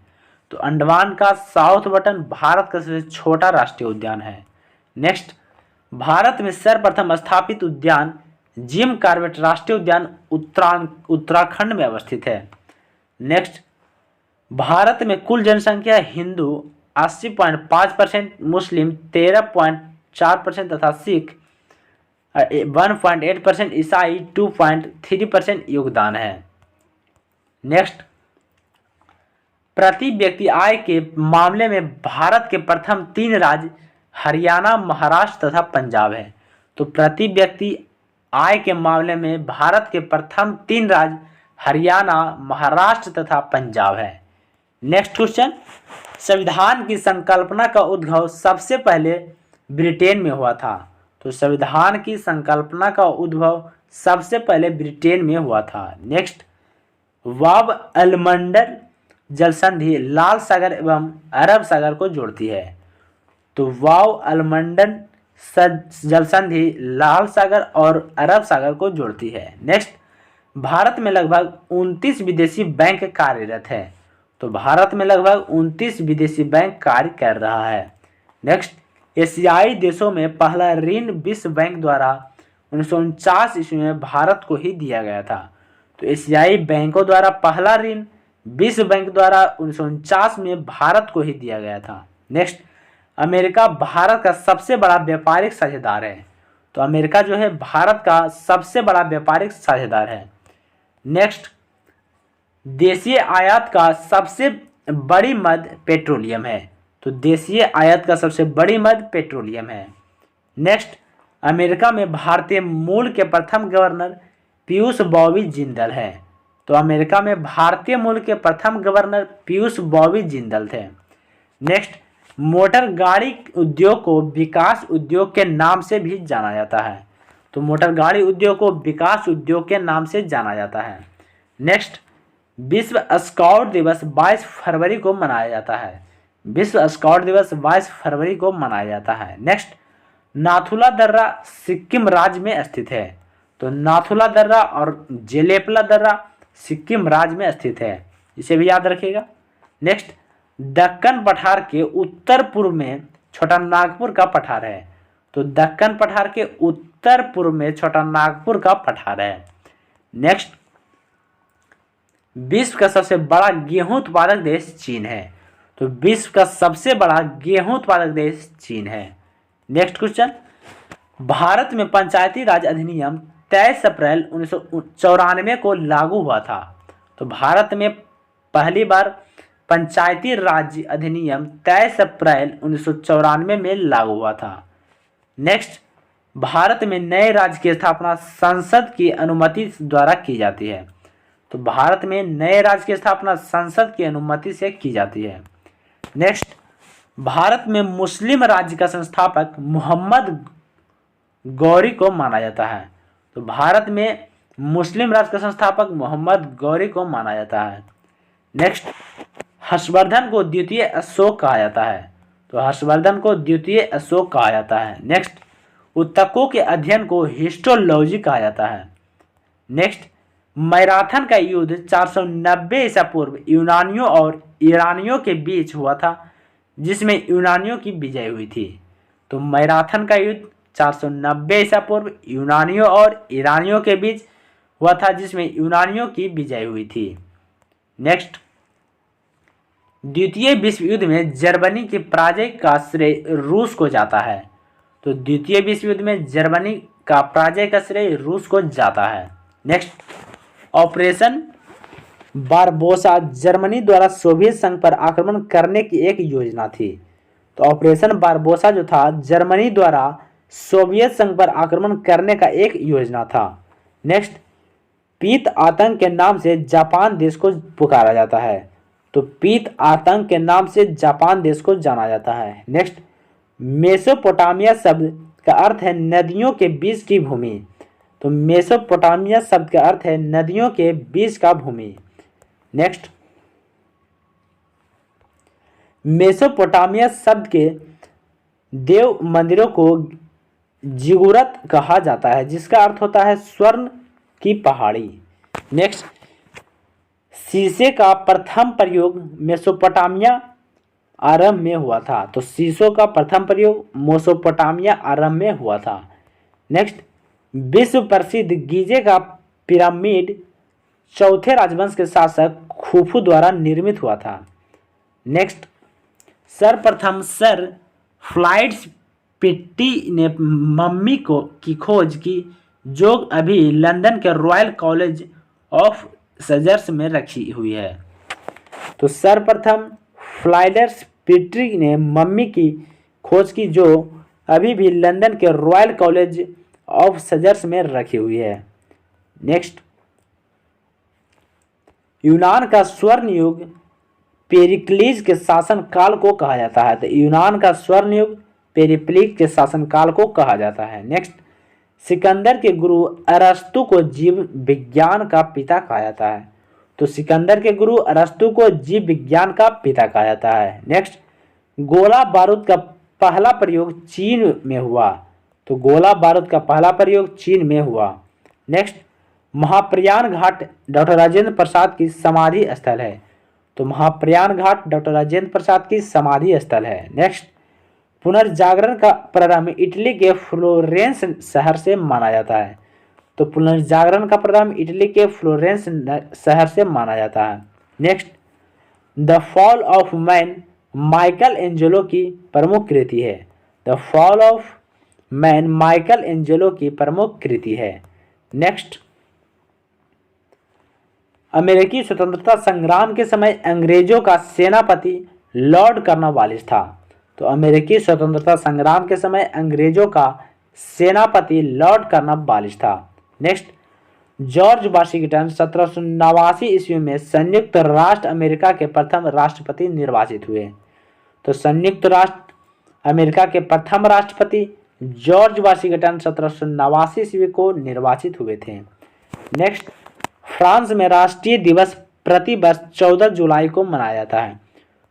तो अंडमान का साउथ बटन भारत का सबसे छोटा राष्ट्रीय उद्यान है। नेक्स्ट, भारत में सर्वप्रथम स्थापित उद्यान जिम कॉर्बेट राष्ट्रीय उद्यान उत्तराखंड में अवस्थित है। नेक्स्ट, भारत में कुल जनसंख्या हिंदू 80.5%, मुस्लिम 13.4% तथा सिख 1.8%, ईसाई 2.3% योगदान है। नेक्स्ट, प्रति व्यक्ति आय के मामले में भारत के प्रथम 3 राज्य हरियाणा, महाराष्ट्र तथा पंजाब है। तो प्रति व्यक्ति आय के मामले में भारत के प्रथम 3 राज्य हरियाणा, महाराष्ट्र तथा पंजाब है। नेक्स्ट क्वेश्चन, संविधान की संकल्पना का उद्भव सबसे पहले ब्रिटेन में हुआ था। तो संविधान की संकल्पना का उद्भव सबसे पहले ब्रिटेन में हुआ था। नेक्स्ट, वाव अलमंडल जल संधि लाल सागर एवं अरब सागर को जोड़ती है। तो वाव अलमंडल जल संधि लाल सागर और अरब सागर को जोड़ती है। नेक्स्ट, भारत में लगभग 29 विदेशी बैंक कार्यरत है। तो भारत में लगभग 29 विदेशी बैंक कार्य कर रहा है। नेक्स्ट, एशियाई देशों में पहला ऋण विश्व बैंक द्वारा 1949 ईस्वी में भारत को ही दिया गया था। तो एशियाई बैंकों द्वारा पहला ऋण विश्व बैंक द्वारा 1949 में भारत को ही दिया गया था। नेक्स्ट, अमेरिका भारत का सबसे बड़ा व्यापारिक साझेदार है। तो अमेरिका जो है भारत का सबसे बड़ा व्यापारिक साझेदार है। नेक्स्ट, देशीय आयात का सबसे बड़ी मद पेट्रोलियम है। तो देशीय आयात का सबसे बड़ी मद पेट्रोलियम है। नेक्स्ट, अमेरिका में भारतीय मूल के प्रथम गवर्नर पीयूष बॉबी जिंदल है। तो अमेरिका में भारतीय मूल के प्रथम गवर्नर पीयूष बॉबी जिंदल थे। नेक्स्ट, मोटर गाड़ी उद्योग को विकास उद्योग के नाम से भी जाना जाता है। तो मोटर गाड़ी उद्योग को विकास उद्योग के नाम से जाना जाता है। नेक्स्ट, विश्व स्काउट दिवस 22 फरवरी को मनाया जाता है। विश्व स्काउट दिवस 22 फरवरी को मनाया जाता है। नेक्स्ट, नाथुला दर्रा सिक्किम राज्य में स्थित है। तो नाथुला दर्रा और जेलेपला दर्रा सिक्किम राज्य में स्थित है, इसे भी याद रखिएगा। नेक्स्ट, दक्कन पठार के उत्तर पूर्व में छोटा नागपुर का पठार है। तो दक्कन पठार के उत्तर पूर्व में छोटा नागपुर का पठार है। नेक्स्ट, विश्व का सबसे बड़ा गेहूं उत्पादक देश चीन है। तो विश्व का सबसे बड़ा गेहूं उत्पादक देश चीन है। नेक्स्ट क्वेश्चन, भारत में पंचायती राज अधिनियम 23 अप्रैल 1994 को लागू हुआ था। तो भारत में पहली बार पंचायती राज अधिनियम 23 अप्रैल 1994 में लागू हुआ था। नेक्स्ट, भारत में नए राज्य की स्थापना संसद की अनुमति द्वारा की जाती है। तो भारत में नए राज्य की स्थापना संसद की अनुमति से की जाती है। नेक्स्ट, भारत में मुस्लिम राज्य का संस्थापक मोहम्मद गौरी को माना जाता है। तो भारत में मुस्लिम राज्य का संस्थापक मोहम्मद गौरी को माना जाता है। नेक्स्ट, हर्षवर्धन को द्वितीय अशोक कहा जाता है। तो हर्षवर्धन को द्वितीय अशोक कहा जाता है। नेक्स्ट, उत्तकों के अध्ययन को हिस्टोलॉजी कहा जाता है। नेक्स्ट, मैराथन का युद्ध 490 ईसा पूर्व यूनानियों और ईरानियों के बीच हुआ था, जिसमें यूनानियों की विजय हुई थी। तो मैराथन का युद्ध 490 ईसा पूर्व यूनानियों और ईरानियों के बीच हुआ था, जिसमें यूनानियों की विजय हुई थी। नेक्स्ट, द्वितीय विश्व युद्ध में जर्मनी की पराजय का श्रेय रूस को जाता है। तो द्वितीय विश्व युद्ध में जर्मनी का पराजय का श्रेय रूस को जाता है। नेक्स्ट, ऑपरेशन बारबोसा जर्मनी द्वारा सोवियत संघ पर आक्रमण करने की एक योजना थी। तो ऑपरेशन बारबोसा जो था जर्मनी द्वारा सोवियत संघ पर आक्रमण करने का एक योजना था। नेक्स्ट, पीत आतंक के नाम से जापान देश को पुकारा जाता है। तो पीत आतंक के नाम से जापान देश को जाना जाता है। नेक्स्ट, मेसोपोटामिया शब्द का अर्थ है नदियों के बीच की भूमि। तो मेसोपोटामिया शब्द का अर्थ है नदियों के बीच का भूमि। नेक्स्ट, मेसोपोटामिया शब्द के देव मंदिरों को जिगुरत कहा जाता है, जिसका अर्थ होता है स्वर्ण की पहाड़ी। नेक्स्ट, शीशे का प्रथम प्रयोग मेसोपोटामिया आरंभ में हुआ था। तो शीशों का प्रथम प्रयोग मेसोपोटामिया आरंभ में हुआ था। नेक्स्ट, विश्व प्रसिद्ध गीजे का पिरामिड चौथे राजवंश के शासक खुफू द्वारा निर्मित हुआ था। नेक्स्ट, सर्वप्रथम सर फ्लाइट्स पिट्टी ने मम्मी की खोज की, जो अभी लंदन के रॉयल कॉलेज ऑफ सर्जन्स में रखी हुई है। तो सर्वप्रथम फ्लाइडर्स पिट्री ने मम्मी की खोज की, जो अभी भी लंदन के रॉयल कॉलेज ऑफ सर्जन्स में रखी हुई है। नेक्स्ट, यूनान का स्वर्ण युग पेरिक्लीज के शासन काल को कहा जाता है। तो यूनान का स्वर्ण युग पेरिप्लीज के शासन काल को कहा जाता है। नेक्स्ट, सिकंदर के गुरु अरस्तु को जीव विज्ञान का पिता कहा जाता है। तो सिकंदर के गुरु अरस्तु को जीव विज्ञान का पिता कहा जाता है। नेक्स्ट, गोला बारूद का पहला प्रयोग चीन में हुआ। तो गोला बारूद का पहला प्रयोग चीन में हुआ। नेक्स्ट, महाप्रयाण घाट डॉक्टर राजेंद्र प्रसाद की समाधि स्थल है। तो महाप्रयाण घाट डॉक्टर राजेंद्र प्रसाद की समाधि स्थल है। नेक्स्ट, पुनर्जागरण का प्रारंभ इटली के फ्लोरेंस शहर से माना जाता है। तो पुनर्जागरण का प्रारंभ इटली के फ्लोरेंस शहर से माना जाता है। Next, the fall of man Michael Angelo की प्रमुख कृति है। The fall of man Michael Angelo की प्रमुख कृति है। नेक्स्ट, अमेरिकी स्वतंत्रता संग्राम के समय अंग्रेजों का सेनापति लॉर्ड कॉर्नवालिस था। तो अमेरिकी स्वतंत्रता संग्राम के समय अंग्रेजों का सेनापति लॉर्ड कॉर्नवालिस था। नेक्स्ट, जॉर्ज वाशिंगटन 1789 ईस्वी में संयुक्त राष्ट्र अमेरिका के प्रथम राष्ट्रपति निर्वाचित हुए। तो संयुक्त राष्ट्र अमेरिका के प्रथम राष्ट्रपति जॉर्ज वाशिंगटन 1789 ईस्वी को निर्वाचित हुए थे। नेक्स्ट, फ्रांस में राष्ट्रीय दिवस प्रतिवर्ष 14 जुलाई को मनाया जाता है।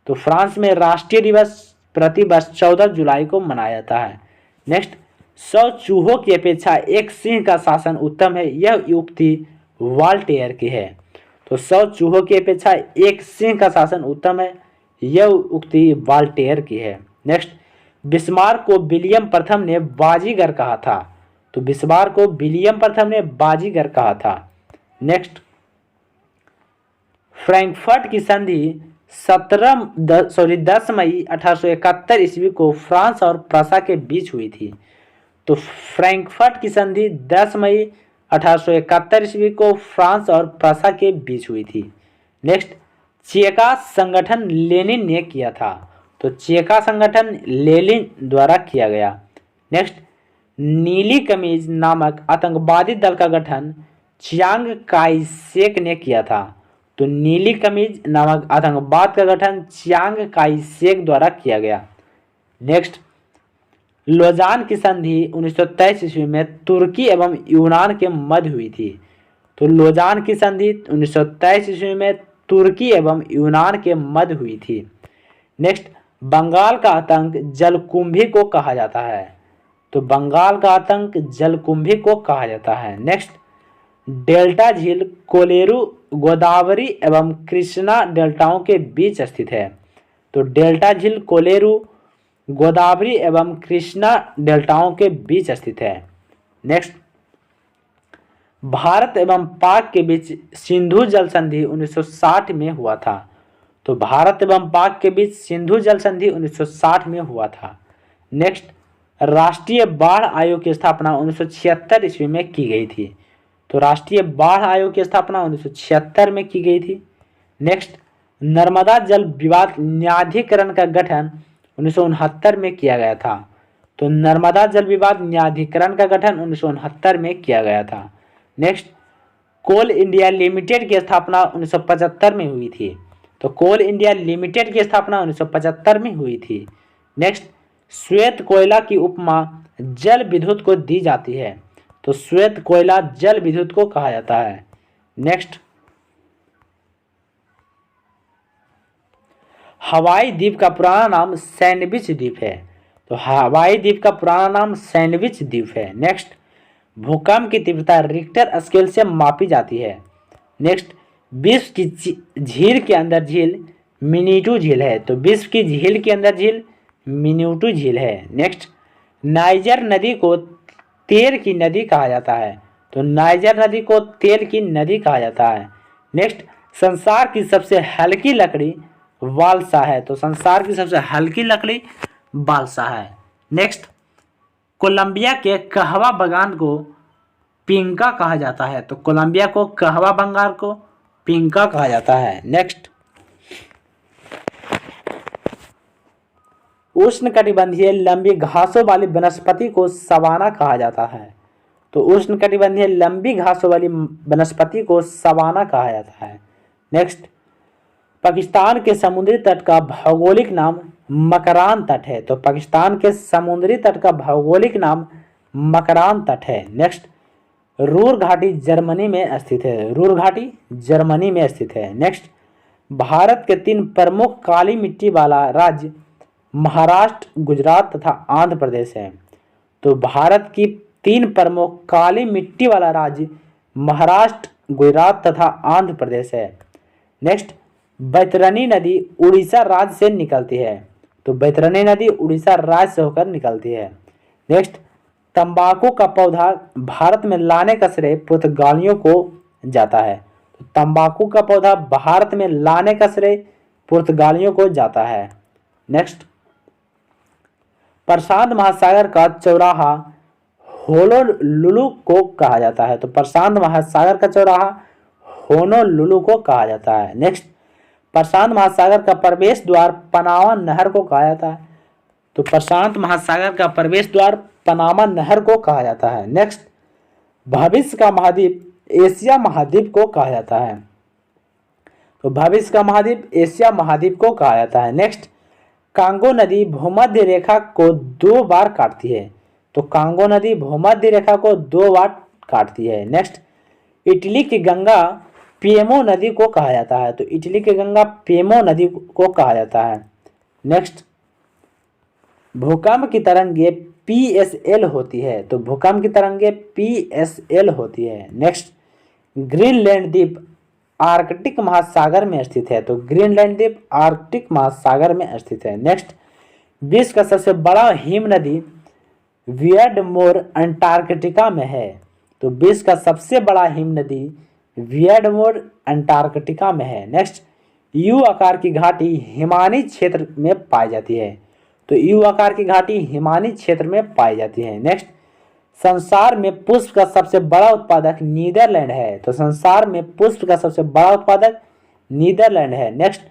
तो फ्रांस में राष्ट्रीय दिवस प्रतिवर्ष 14 जुलाई को मनाया जाता है। नेक्स्ट, 100 चूहों की अपेक्षा एक सिंह का शासन उत्तम है, यह उक्ति वॉल्टेयर की है। तो 100 चूहों की अपेक्षा एक सिंह का शासन उत्तम है, यह उक्ति वॉल्टेयर की है। नेक्स्ट, बिस्मार्क को विलियम प्रथम ने बाजीगर कहा था। तो बिस्मार्क को विलियम प्रथम ने बाजीगर कहा था। नेक्स्ट, फ्रैंकफर्ट की संधि 10 मई 1871 ईस्वी को फ्रांस और प्रसा के बीच हुई थी। तो फ्रैंकफर्ट की संधि 10 मई 1871 ईस्वी को फ्रांस और प्रसा के बीच हुई थी। नेक्स्ट, चेका संगठन लेनिन ने किया था। तो चेका संगठन लेनिन द्वारा किया गया। नेक्स्ट, नीली कमीज नामक आतंकवादी दल का गठन चियांग काई शेक ने किया था। तो नीली कमीज नामक आतंकवाद का गठन चियांग काई शेक द्वारा किया गया। नेक्स्ट, लोजान की संधि 1923 ईस्वी में तुर्की एवं यूनान के मध्य हुई थी। तो लोजान की संधि 1923 ईस्वी में तुर्की एवं यूनान के मध्य हुई थी। नेक्स्ट, बंगाल का आतंक जलकुंभी को कहा जाता है। तो बंगाल का आतंक जलकुंभी को कहा जाता है। नेक्स्ट, डेल्टा झील कोलेरू गोदावरी एवं कृष्णा डेल्टाओं के बीच स्थित है। तो डेल्टा झील कोलेरू गोदावरी एवं कृष्णा डेल्टाओं के बीच स्थित है। नेक्स्ट, भारत एवं पाक के बीच सिंधु जल संधि 1960 में हुआ था। तो भारत एवं पाक के बीच सिंधु जल संधि 1960 में हुआ था। नेक्स्ट, राष्ट्रीय बाढ़ आयोग की स्थापना 1976 ईस्वी में की गई थी। तो राष्ट्रीय बाढ़ आयोग की स्थापना 1976 में की गई थी। नेक्स्ट, नर्मदा जल विवाद न्यायाधिकरण का गठन 1969 में किया गया था। तो नर्मदा जल विवाद न्यायाधिकरण का गठन 1969 में किया गया था। नेक्स्ट, कोल इंडिया लिमिटेड की स्थापना 1975 में हुई थी। तो कोल इंडिया लिमिटेड की स्थापना 1975 में हुई थी। नेक्स्ट, श्वेत कोयला की उपमा जल विद्युत को दी जाती है। तो श्वेत कोयला जल विद्युत को कहा जाता है। नेक्स्ट, हवाई द्वीप का पुराना नाम सैंडविच द्वीप है। तो हवाई द्वीप का पुराना नाम सैंडविच द्वीप है। नेक्स्ट, भूकंप की तीव्रता रिक्टर स्केल से मापी जाती है। नेक्स्ट, विश्व की झील के अंदर झील मिनीटू झील है। तो विश्व की झील के अंदर झील मिनीटू झील है। नेक्स्ट, नाइजर नदी को तेल की नदी कहा जाता है। तो नाइजर नदी को तेल की नदी कहा जाता है। नेक्स्ट, संसार की सबसे हल्की लकड़ी बालसा है। तो संसार की सबसे हल्की लकड़ी बालसा है। नेक्स्ट, कोलंबिया के कहवा बागान को पिंका कहा जाता है। तो कोलंबिया को कहवा बागान को पिंका कहा जाता है। नेक्स्ट, उष्णकटिबंधीय लंबी घासों वाली वनस्पति को सवाना कहा जाता है। तो उष्णकटिबंधीय लंबी घासों वाली वनस्पति को सवाना कहा जाता है। नेक्स्ट, पाकिस्तान के समुद्री तट का भौगोलिक नाम मकरान तट है। तो पाकिस्तान के समुद्री तट का भौगोलिक नाम मकरान तट है। नेक्स्ट, रूर घाटी जर्मनी में स्थित है। रूर घाटी जर्मनी में स्थित है। नेक्स्ट, भारत के 3 प्रमुख काली मिट्टी वाला राज्य महाराष्ट्र, गुजरात तथा आंध्र प्रदेश है। तो भारत की 3 प्रमुख काली मिट्टी वाला राज्य महाराष्ट्र, गुजरात तथा आंध्र प्रदेश है। नेक्स्ट, बैतरणी नदी उड़ीसा राज्य से निकलती है। तो बैतरणी नदी उड़ीसा राज्य से होकर निकलती है। नेक्स्ट, तंबाकू का पौधा भारत में लाने का श्रेय पुर्तगालियों को जाता है। तो तंबाकू का पौधा भारत में लाने का श्रेय पुर्तगालियों को जाता है। नेक्स्ट, प्रशांत महासागर का चौराहा होनोलुलु को कहा जाता है। तो प्रशांत महासागर का चौराहा होनोलुलु को कहा जाता है। नेक्स्ट, प्रशांत महासागर का प्रवेश द्वार पनामा नहर को कहा जाता है। तो प्रशांत महासागर का प्रवेश द्वार पनामा नहर को कहा जाता है। नेक्स्ट, भविष्य का महाद्वीप एशिया महाद्वीप को कहा जाता है। तो भविष्य का महाद्वीप एशिया महाद्वीप को कहा जाता है। नेक्स्ट, कांगो नदी भूमध्य रेखा को 2 बार काटती है। तो कांगो नदी भूमध्य रेखा को 2 बार काटती है। नेक्स्ट, इटली की गंगा पिएमो नदी को कहा जाता है। तो इटली की गंगा पिएमो नदी को कहा जाता है। नेक्स्ट, भूकंप की तरंगे PSL होती है। तो भूकंप की तरंगे PSL होती है। नेक्स्ट, ग्रीनलैंड द्वीप आर्कटिक महासागर में स्थित है। तो ग्रीनलैंड द्वीप आर्कटिक महासागर में स्थित है। नेक्स्ट, विश्व का सबसे बड़ा हिम नदी वियर्डमोर अंटार्कटिका में है। तो विश्व का सबसे बड़ा हिम नदी वियर्डमोर अंटार्कटिका में है। नेक्स्ट, यू आकार की घाटी हिमानी क्षेत्र में पाई जाती है। तो यू आकार की घाटी हिमानी क्षेत्र में पाई जाती है। नेक्स्ट, संसार में पुष्प का सबसे बड़ा उत्पादक नीदरलैंड है। तो संसार में पुष्प का सबसे बड़ा उत्पादक नीदरलैंड है। नेक्स्ट,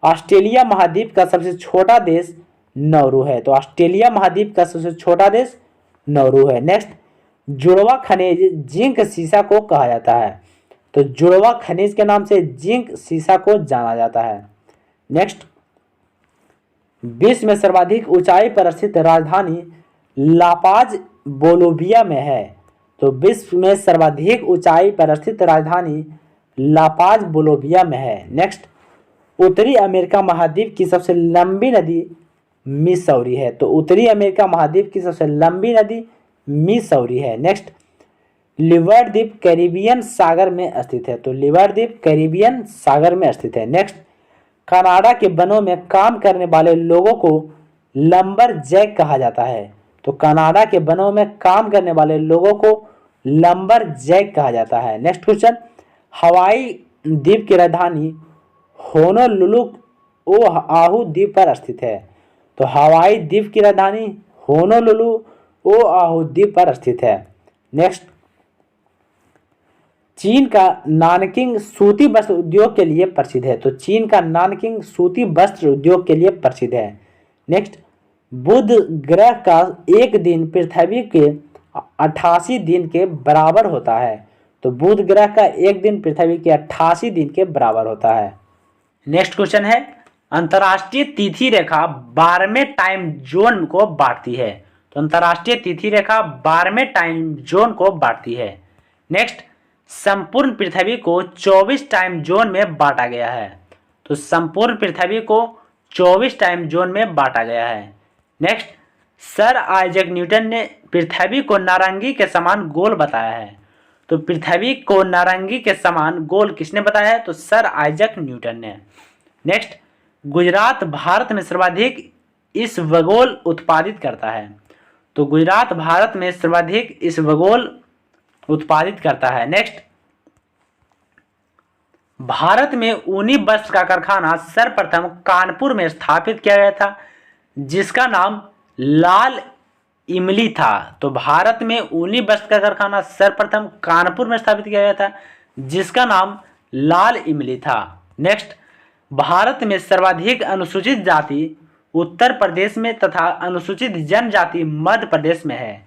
ऑस्ट्रेलिया महाद्वीप का सबसे छोटा देश नौरू है। तो ऑस्ट्रेलिया महाद्वीप का सबसे छोटा देश नौरू है। नेक्स्ट, जुड़वा खनिज जिंक सीसा को कहा जाता है। तो जुड़वा खनिज के नाम से जिंक सीसा को जाना जाता है। नेक्स्ट, विश्व में सर्वाधिक ऊंचाई पर स्थित राजधानी लापाज बोलोविया में है। तो विश्व में सर्वाधिक ऊंचाई पर स्थित राजधानी लापाज बोलोविया में है। नेक्स्ट, उत्तरी अमेरिका महाद्वीप की सबसे लंबी नदी मिसौरी है। तो उत्तरी अमेरिका महाद्वीप की सबसे लंबी नदी मिसौरी है। नेक्स्ट, लिबर्ट द्वीप कैरिबियन सागर में स्थित है। तो लिबर्ट द्वीप कैरिबियन सागर में स्थित है। नेक्स्ट, कनाडा के वनों में काम करने वाले लोगों को लंबर जैक कहा जाता है। तो कनाडा के वनों में काम करने वाले लोगों को लंबर जैक कहा जाता है। नेक्स्ट क्वेश्चन, हवाई द्वीप की राजधानी होनोलुलु ओआहू द्वीप पर स्थित है। तो हवाई द्वीप की राजधानी होनोलुलु ओआहू द्वीप पर स्थित है। नेक्स्ट, चीन का नानकिंग सूती वस्त्र उद्योग के लिए प्रसिद्ध है। तो चीन का नानकिंग सूती वस्त्र उद्योग के लिए प्रसिद्ध है। नेक्स्ट, बुध ग्रह का एक दिन पृथ्वी के 88 दिन के बराबर होता है। तो बुध ग्रह का एक दिन पृथ्वी के 88 दिन के बराबर होता है। नेक्स्ट क्वेश्चन है, अंतर्राष्ट्रीय तिथि रेखा 12वें टाइम जोन को बांटती है। तो अंतर्राष्ट्रीय तिथि रेखा 12वें टाइम जोन को बांटती है। नेक्स्ट, संपूर्ण पृथ्वी को 24 टाइम जोन में बांटा गया है। तो संपूर्ण पृथ्वी को 24 टाइम जोन में बांटा गया है। नेक्स्ट, सर आइजैक न्यूटन ने पृथ्वी को नारंगी के समान गोल बताया है। तो पृथ्वी को नारंगी के समान गोल किसने बताया है? तो सर आइजैक न्यूटन ने। नेक्स्ट, गुजरात भारत में सर्वाधिक इसबगोल उत्पादित करता है। तो गुजरात भारत में सर्वाधिक इसबगोल उत्पादित करता है। नेक्स्ट, भारत में ऊनी वस्त्र का कारखाना सर्वप्रथम कानपुर में स्थापित किया गया था, जिसका नाम लाल इमली था। तो भारत में ऊनी वस्त्र का कारखाना सर्वप्रथम कानपुर में स्थापित किया गया था, जिसका नाम लाल इमली था। नेक्स्ट, भारत में सर्वाधिक अनुसूचित जाति उत्तर प्रदेश में तथा अनुसूचित जनजाति मध्य प्रदेश में है।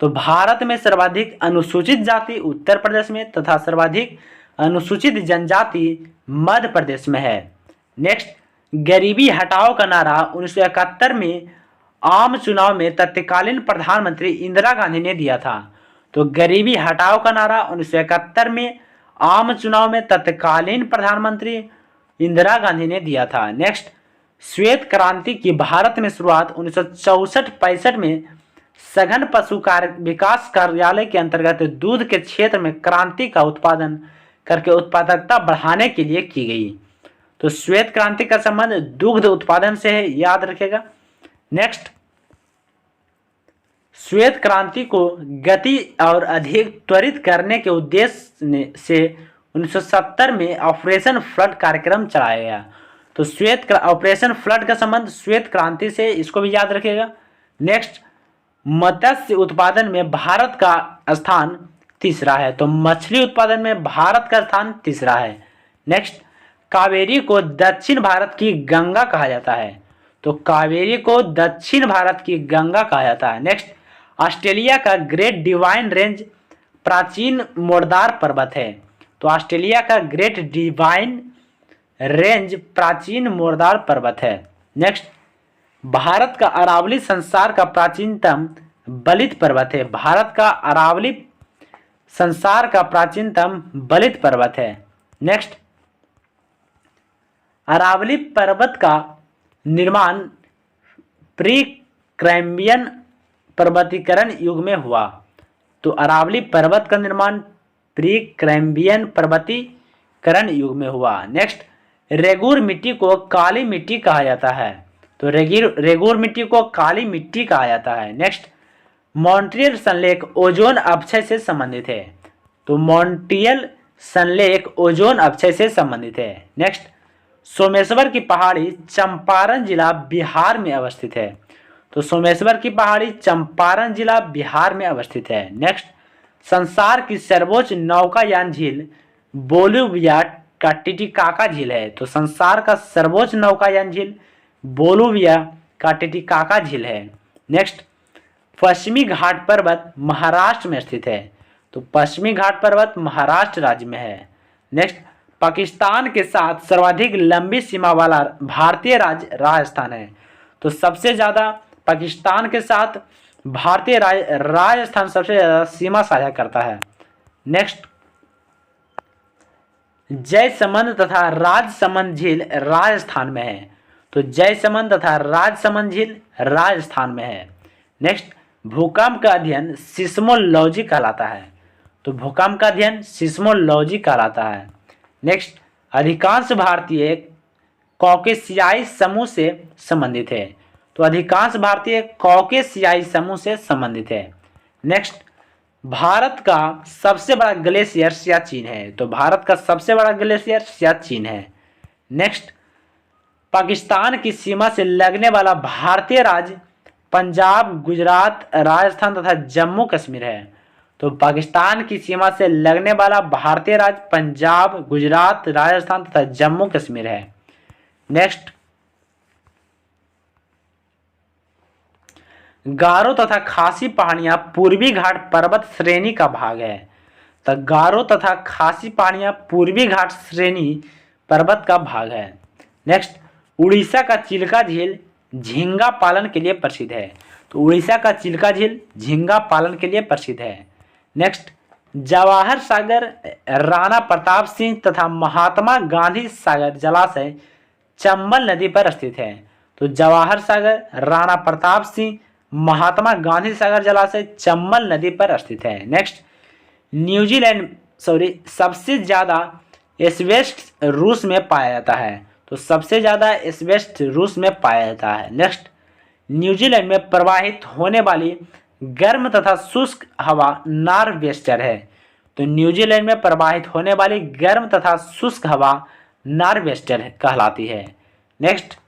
तो भारत में सर्वाधिक अनुसूचित जाति उत्तर प्रदेश में तथा सर्वाधिक अनुसूचित जनजाति मध्य प्रदेश में है। नेक्स्ट, गरीबी हटाओ का नारा 1971 में आम चुनाव में तत्कालीन प्रधानमंत्री इंदिरा गांधी ने दिया था। तो गरीबी हटाओ का नारा 1971 में आम चुनाव में तत्कालीन प्रधानमंत्री इंदिरा गांधी ने दिया था। नेक्स्ट, श्वेत क्रांति की भारत में शुरुआत 1964-65 में सघन पशु विकास कार्यालय के अंतर्गत दूध के क्षेत्र में क्रांति का उत्पादन करके उत्पादकता बढ़ाने के लिए की गई। तो श्वेत क्रांति का संबंध दुग्ध उत्पादन से है, याद रखेगा। नेक्स्ट, श्वेत क्रांति को गति और अधिक त्वरित करने के उद्देश्य से 1970 में ऑपरेशन फ्लड कार्यक्रम चलाया गया। तो ऑपरेशन फ्लड का संबंध श्वेत क्रांति से, इसको भी याद रखिएगा। नेक्स्ट, मत्स्य उत्पादन में भारत का स्थान तीसरा है। तो मछली उत्पादन में भारत का स्थान तीसरा है। नेक्स्ट, कावेरी को दक्षिण भारत की गंगा कहा जाता है। तो कावेरी को दक्षिण भारत की गंगा कहा जाता है। नेक्स्ट, ऑस्ट्रेलिया का ग्रेट डिवाइन रेंज प्राचीन मोरदार पर्वत है। तो ऑस्ट्रेलिया का ग्रेट डिवाइन रेंज प्राचीन मोरदार पर्वत है। नेक्स्ट, भारत का अरावली संसार का प्राचीनतम बलित पर्वत है। भारत का अरावली संसार का प्राचीनतम बलित पर्वत है। नेक्स्ट, अरावली पर्वत का निर्माण प्री कैम्ब्रियन पर्वतीकरण युग में हुआ। तो अरावली पर्वत का निर्माण प्री कैम्ब्रियन पर्वतीकरण युग में हुआ। नेक्स्ट, रेगुर मिट्टी को काली मिट्टी कहा जाता है। तो रेगुर मिट्टी को काली मिट्टी कहा जाता है। नेक्स्ट, मॉन्ट्रियल संलेख ओजोन अपक्षय से संबंधित है। तो मॉन्ट्रियल संलेख ओजोन अक्षय से संबंधित है। नेक्स्ट, सोमेश्वर की पहाड़ी चंपारण जिला बिहार में अवस्थित है। तो सोमेश्वर की पहाड़ी चंपारण जिला बिहार में अवस्थित है। नेक्स्ट, संसार की सर्वोच्च नौकायान झील बोलिविया का टिटिकाका झील है। तो संसार का सर्वोच्च नौकायान झील बोलिविया का टिटिकाका झील है। नेक्स्ट, पश्चिमी घाट पर्वत महाराष्ट्र में स्थित है। तो पश्चिमी घाट पर्वत महाराष्ट्र राज्य में है। नेक्स्ट, पाकिस्तान के साथ सर्वाधिक लंबी सीमा वाला भारतीय राज्य राजस्थान है। तो सबसे ज्यादा पाकिस्तान के साथ भारतीय राजस्थान सबसे ज्यादा सीमा साझा करता है। नेक्स्ट, जयसमंद तथा राजसमंद झील राजस्थान में है। तो जयसमंद तथा राजसमंद झील राजस्थान में है। नेक्स्ट, भूकंप का अध्ययन सिस्मोलॉजी कहलाता है। तो भूकंप का अध्ययन सिस्मोलॉजी कहलाता है। नेक्स्ट, अधिकांश भारतीय कॉकेशियाई समूह से संबंधित है। तो अधिकांश भारतीय कॉकेशियाई समूह से संबंधित है। नेक्स्ट, भारत का सबसे बड़ा ग्लेशियर सियाचिन है। तो भारत का सबसे बड़ा ग्लेशियर सियाचिन है। नेक्स्ट, पाकिस्तान की सीमा से लगने वाला भारतीय राज्य पंजाब, गुजरात, राजस्थान तथा जम्मू कश्मीर है। तो पाकिस्तान की सीमा से लगने वाला भारतीय राज्य पंजाब, गुजरात, राजस्थान तथा जम्मू कश्मीर है। नेक्स्ट, गारो तथा खासी पहाड़ियां पूर्वी घाट पर्वत श्रेणी का भाग है। तो गारो तथा खासी पहाड़ियां पूर्वी घाट श्रेणी पर्वत का भाग है। नेक्स्ट, उड़ीसा का चिल्का झील झींगा पालन के लिए प्रसिद्ध है। तो उड़ीसा का चिल्का झील झींगा पालन के लिए प्रसिद्ध है। नेक्स्ट, जवाहर सागर, राणा प्रताप सिंह तथा महात्मा गांधी सागर जलाशय चंबल नदी पर स्थित है। तो जवाहर सागर, राणा प्रताप सिंह, महात्मा गांधी सागर जलाशय चंबल नदी पर स्थित है। नेक्स्ट, सबसे ज्यादा एस्बेस्टस रूस में पाया जाता है। तो सबसे ज्यादा एस्बेस्टस रूस में पाया जाता है। नेक्स्ट, न्यूजीलैंड में प्रवाहित होने वाली गर्म तथा शुष्क हवा नॉर्वेस्टर है। तो न्यूजीलैंड में प्रवाहित होने वाली गर्म तथा शुष्क हवा नॉर्वेस्टर कहलाती है। नेक्स्ट,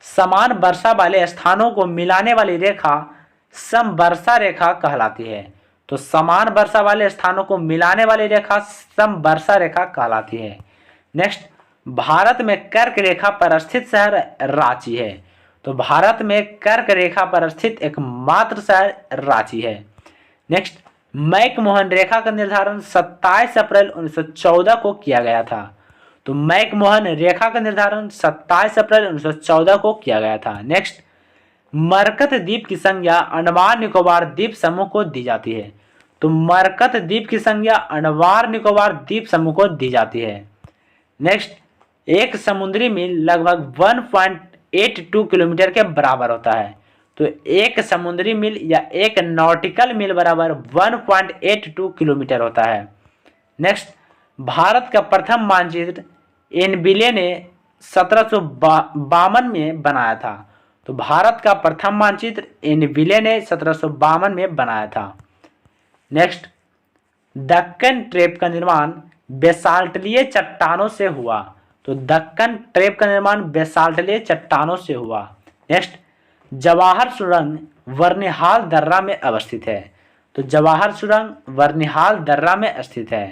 समान वर्षा वाले स्थानों को मिलाने वाली रेखा समवर्षा रेखा कहलाती है। तो समान वर्षा वाले स्थानों को मिलाने वाली रेखा समवर्षा रेखा कहलाती है। नेक्स्ट, भारत में कर्क रेखा पर स्थित शहर रांची है। तो भारत में कर्क रेखा पर स्थित एकमात्र शहर रांची है। नेक्स्ट, मैकमोहन रेखा का निर्धारण 27 अप्रैल 1914 को किया गया था। तो मैकमोहन रेखा का निर्धारण 27 अप्रैल 1914 को किया गया था। नेक्स्ट, मरकत द्वीप की संज्ञा अंडमान निकोबार द्वीप समूह को दी जाती है। तो मरकत द्वीप की संज्ञा अंडमान निकोबार द्वीप समूह को दी जाती है। नेक्स्ट, एक समुद्री मील लगभग 1.82 किलोमीटर के बराबर होता है। तो एक समुद्री मील या एक नॉटिकल मील बराबर 1.82 किलोमीटर होता है। नेक्स्ट, भारत का प्रथम मानचित्र एनबिले ने 1752 में बनाया था। तो भारत का प्रथम मानचित्र एनबिले ने 1752 में बनाया था। नेक्स्ट, दक्कन ट्रेप का निर्माण बेसाल्टलीय चट्टानों से हुआ। तो दक्कन ट्रेप का निर्माण बेसाल्टलीय चट्टानों से हुआ। नेक्स्ट, जवाहर सुरंग वर्निहाल दर्रा में अवस्थित है। तो जवाहर सुरंग वर्निहाल दर्रा में स्थित है।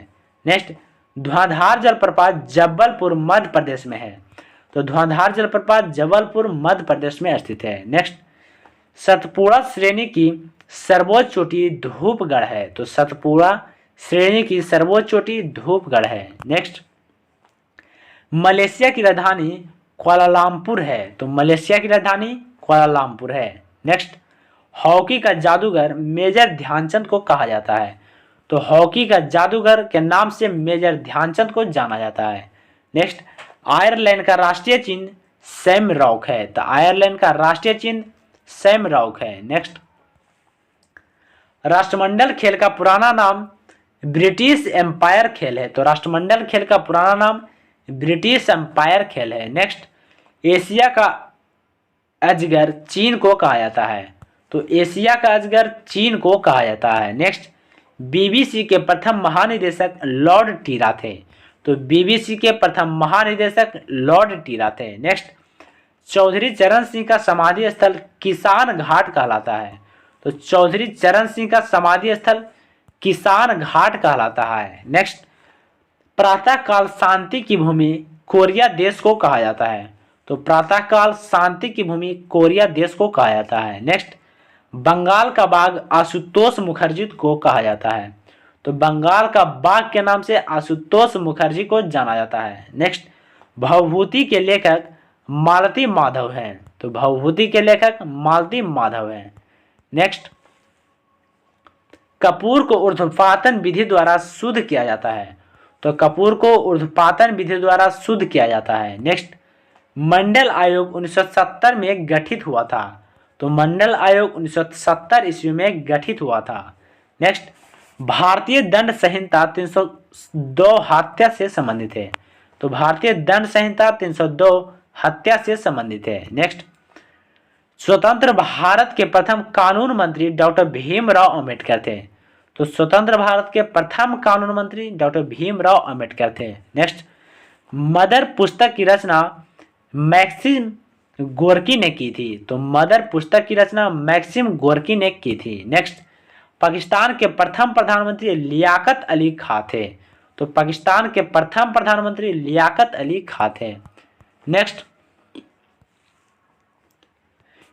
नेक्स्ट, धुआंधार जलप्रपात जबलपुर मध्य प्रदेश में है। तो धुआंधार जलप्रपात जबलपुर मध्य प्रदेश में स्थित है। नेक्स्ट, सतपुड़ा श्रेणी की सर्वोच्च चोटी धूपगढ़ है। तो सतपुड़ा श्रेणी की सर्वोच्च चोटी धूपगढ़ है। नेक्स्ट, मलेशिया की राजधानी कुआलालंपुर है। तो मलेशिया की राजधानी कुआलालंपुर है। नेक्स्ट, हॉकी का जादूगर मेजर ध्यानचंद को कहा जाता है। तो हॉकी का जादूगर के नाम से मेजर ध्यानचंद को जाना जाता है। नेक्स्ट, आयरलैंड का राष्ट्रीय चिन्ह शैमरॉक है। तो आयरलैंड का राष्ट्रीय चिन्ह शैमरॉक है। नेक्स्ट, राष्ट्रमंडल खेल का पुराना नाम ब्रिटिश एम्पायर खेल है। तो राष्ट्रमंडल खेल का पुराना नाम ब्रिटिश एम्पायर खेल है। नेक्स्ट, एशिया का अजगर चीन को कहा जाता है। तो एशिया का अजगर चीन को कहा जाता है। नेक्स्ट, बीबीसी के प्रथम महानिदेशक लॉर्ड टीरा थे। तो बीबीसी के प्रथम महानिदेशक लॉर्ड टीरा थे। नेक्स्ट, चौधरी चरण सिंह का समाधि स्थल किसान घाट कहलाता है। तो चौधरी चरण सिंह का समाधि स्थल किसान घाट कहलाता है। नेक्स्ट, प्रातः काल शांति की भूमि कोरिया देश को कहा जाता है। तो प्रातः काल शांति की भूमि कोरिया देश को कहा जाता है। नेक्स्ट, बंगाल का बाघ आशुतोष मुखर्जी को कहा जाता है। तो बंगाल का बाघ के नाम से आशुतोष मुखर्जी को जाना जाता है। नेक्स्ट, भवभूति के लेखक मालती माधव हैं। तो भवभूति के लेखक मालती माधव हैं। नेक्स्ट, कपूर को ऊर्ध्वपातन विधि द्वारा शुद्ध किया जाता है। तो कपूर को ऊर्ध्वपातन विधि द्वारा शुद्ध किया जाता है। नेक्स्ट, मंडल आयोग 1970 में गठित हुआ था। तो मंडल आयोग 1970 ईस्वी में गठित हुआ था। नेक्स्ट, भारतीय दंड संहिता 302 हत्या से संबंधित है। तो भारतीय दंड संहिता 302 हत्या से संबंधित है। नेक्स्ट, स्वतंत्र भारत के प्रथम कानून मंत्री डॉक्टर भीमराव अंबेडकर थे। तो स्वतंत्र भारत के प्रथम कानून मंत्री डॉक्टर भीमराव अंबेडकर थे। नेक्स्ट, मदर पुस्तक की रचना मैक्सिम गोर्की ने की थी। तो मदर पुस्तक की रचना मैक्सिम गोर्की ने की थी। नेक्स्ट, पाकिस्तान के प्रथम प्रधानमंत्री लियाकत अली खां थे। तो पाकिस्तान के प्रथम प्रधानमंत्री लियाकत अली खां थे। नेक्स्ट,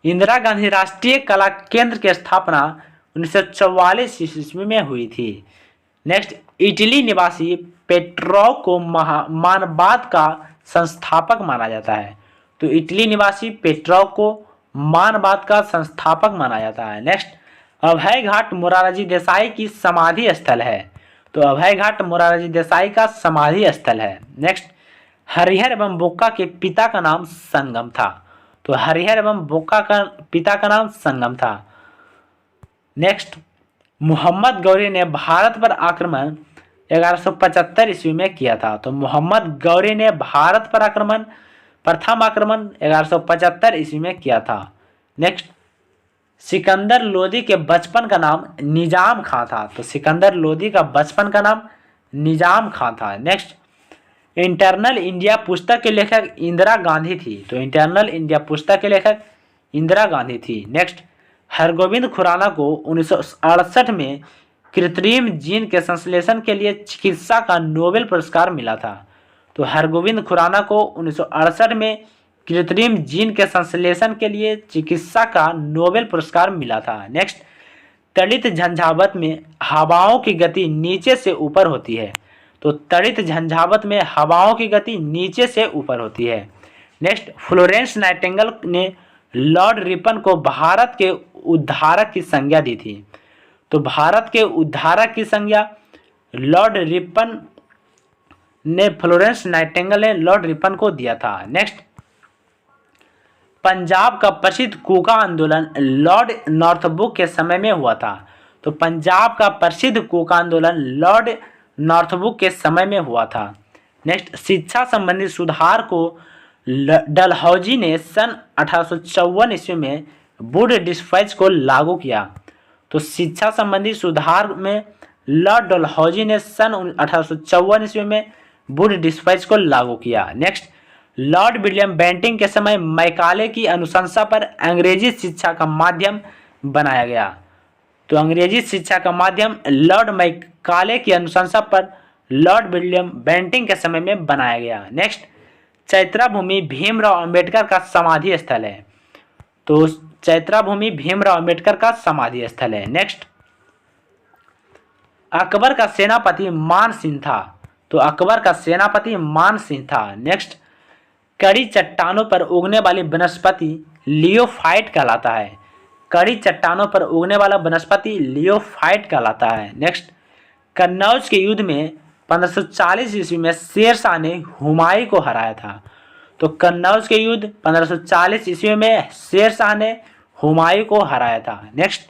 इंदिरा गांधी राष्ट्रीय कला केंद्र की स्थापना 1944 ईस्वी में हुई थी। नेक्स्ट, इटली निवासी पेट्रो को मानववाद का संस्थापक माना जाता है। तो इटली निवासी पेट्रो को मानववाद का संस्थापक माना जाता है। नेक्स्ट, अभय घाट मोरारजी देसाई की समाधि स्थल है। तो अभय घाट मोरारजी देसाई का समाधि स्थल है। नेक्स्ट, हरिहर एवं बुक्का के पिता का नाम संगम था। तो हरिहर एवं बुक्का का पिता का नाम संगम था। नेक्स्ट, मोहम्मद गौरी ने भारत पर आक्रमण 1175 ईस्वी में किया था। तो मोहम्मद गौरी ने भारत पर प्रथम आक्रमण 1175 ईस्वी में किया था। नेक्स्ट, सिकंदर लोदी के बचपन का नाम निजाम खां था। तो सिकंदर लोदी का बचपन का नाम निजाम खां था। नेक्स्ट, इंटरनल इंडिया पुस्तक के लेखक इंदिरा गांधी थी। तो इंटरनल इंडिया पुस्तक के लेखक इंदिरा गांधी थी। नेक्स्ट, हरगोविंद खुराना को 1968 में कृत्रिम जीन के संश्लेषण के लिए चिकित्सा का नोबेल पुरस्कार मिला था। तो हरगोविंद खुराना को 1968 में कृत्रिम जीन के संश्लेषण के लिए चिकित्सा का नोबेल पुरस्कार मिला था। नेक्स्ट, तड़ित झंझावात में हवाओं की गति नीचे से ऊपर होती है। तो तड़ित झंझावात में हवाओं की गति नीचे से ऊपर होती है। नेक्स्ट, फ्लोरेंस नाइटिंगेल ने लॉर्ड रिपन को भारत के उद्धारक की संज्ञा दी थी। तो भारत के उद्धारक की संज्ञा लॉर्ड रिपन ने फ्लोरेंस नाइटिंगेल ने लॉर्ड रिपन को दिया था। नेक्स्ट, पंजाब का प्रसिद्ध कूका आंदोलन लॉर्ड नॉर्थब्रुक के समय में हुआ था। तो पंजाब का प्रसिद्ध कूका आंदोलन लॉर्ड नॉर्थब्रुक के समय में हुआ था। नेक्स्ट, शिक्षा संबंधी सुधार को डलहौजी ने सन 1854 ईस्वी में वुड डिस्पैच को लागू किया। तो शिक्षा संबंधी सुधार में लॉर्ड डलहौजी ने सन 1854 ईस्वी में वुड डिस्पैच को लागू किया। नेक्स्ट, लॉर्ड विलियम बेंटिंक के समय मैकाले की अनुशंसा पर अंग्रेजी शिक्षा का माध्यम बनाया गया। तो अंग्रेजी शिक्षा का माध्यम लॉर्ड मैकाले की अनुशंसा पर लॉर्ड विलियम बेंटिंक के समय में बनाया गया। नेक्स्ट, चैत्रा भूमि भीमराव अंबेडकर का समाधि स्थल है। तो चैत्रा भूमि भीमराव अंबेडकर का समाधि स्थल है। नेक्स्ट, अकबर का सेनापति मान सिंह था। तो अकबर का सेनापति मान सिंह था। नेक्स्ट, कड़ी चट्टानों पर उगने वाली वनस्पति लियोफाइट कहलाता है। कड़ी चट्टानों पर उगने वाला वनस्पति लियोफाइट कहलाता है। नेक्स्ट, कन्नौज के युद्ध में 1540 ईस्वी में शेरशाह ने हुमायूं को हराया था। तो कन्नौज के युद्ध 1540 ईस्वी में शेरशाह ने हुमायूं को हराया था। नेक्स्ट,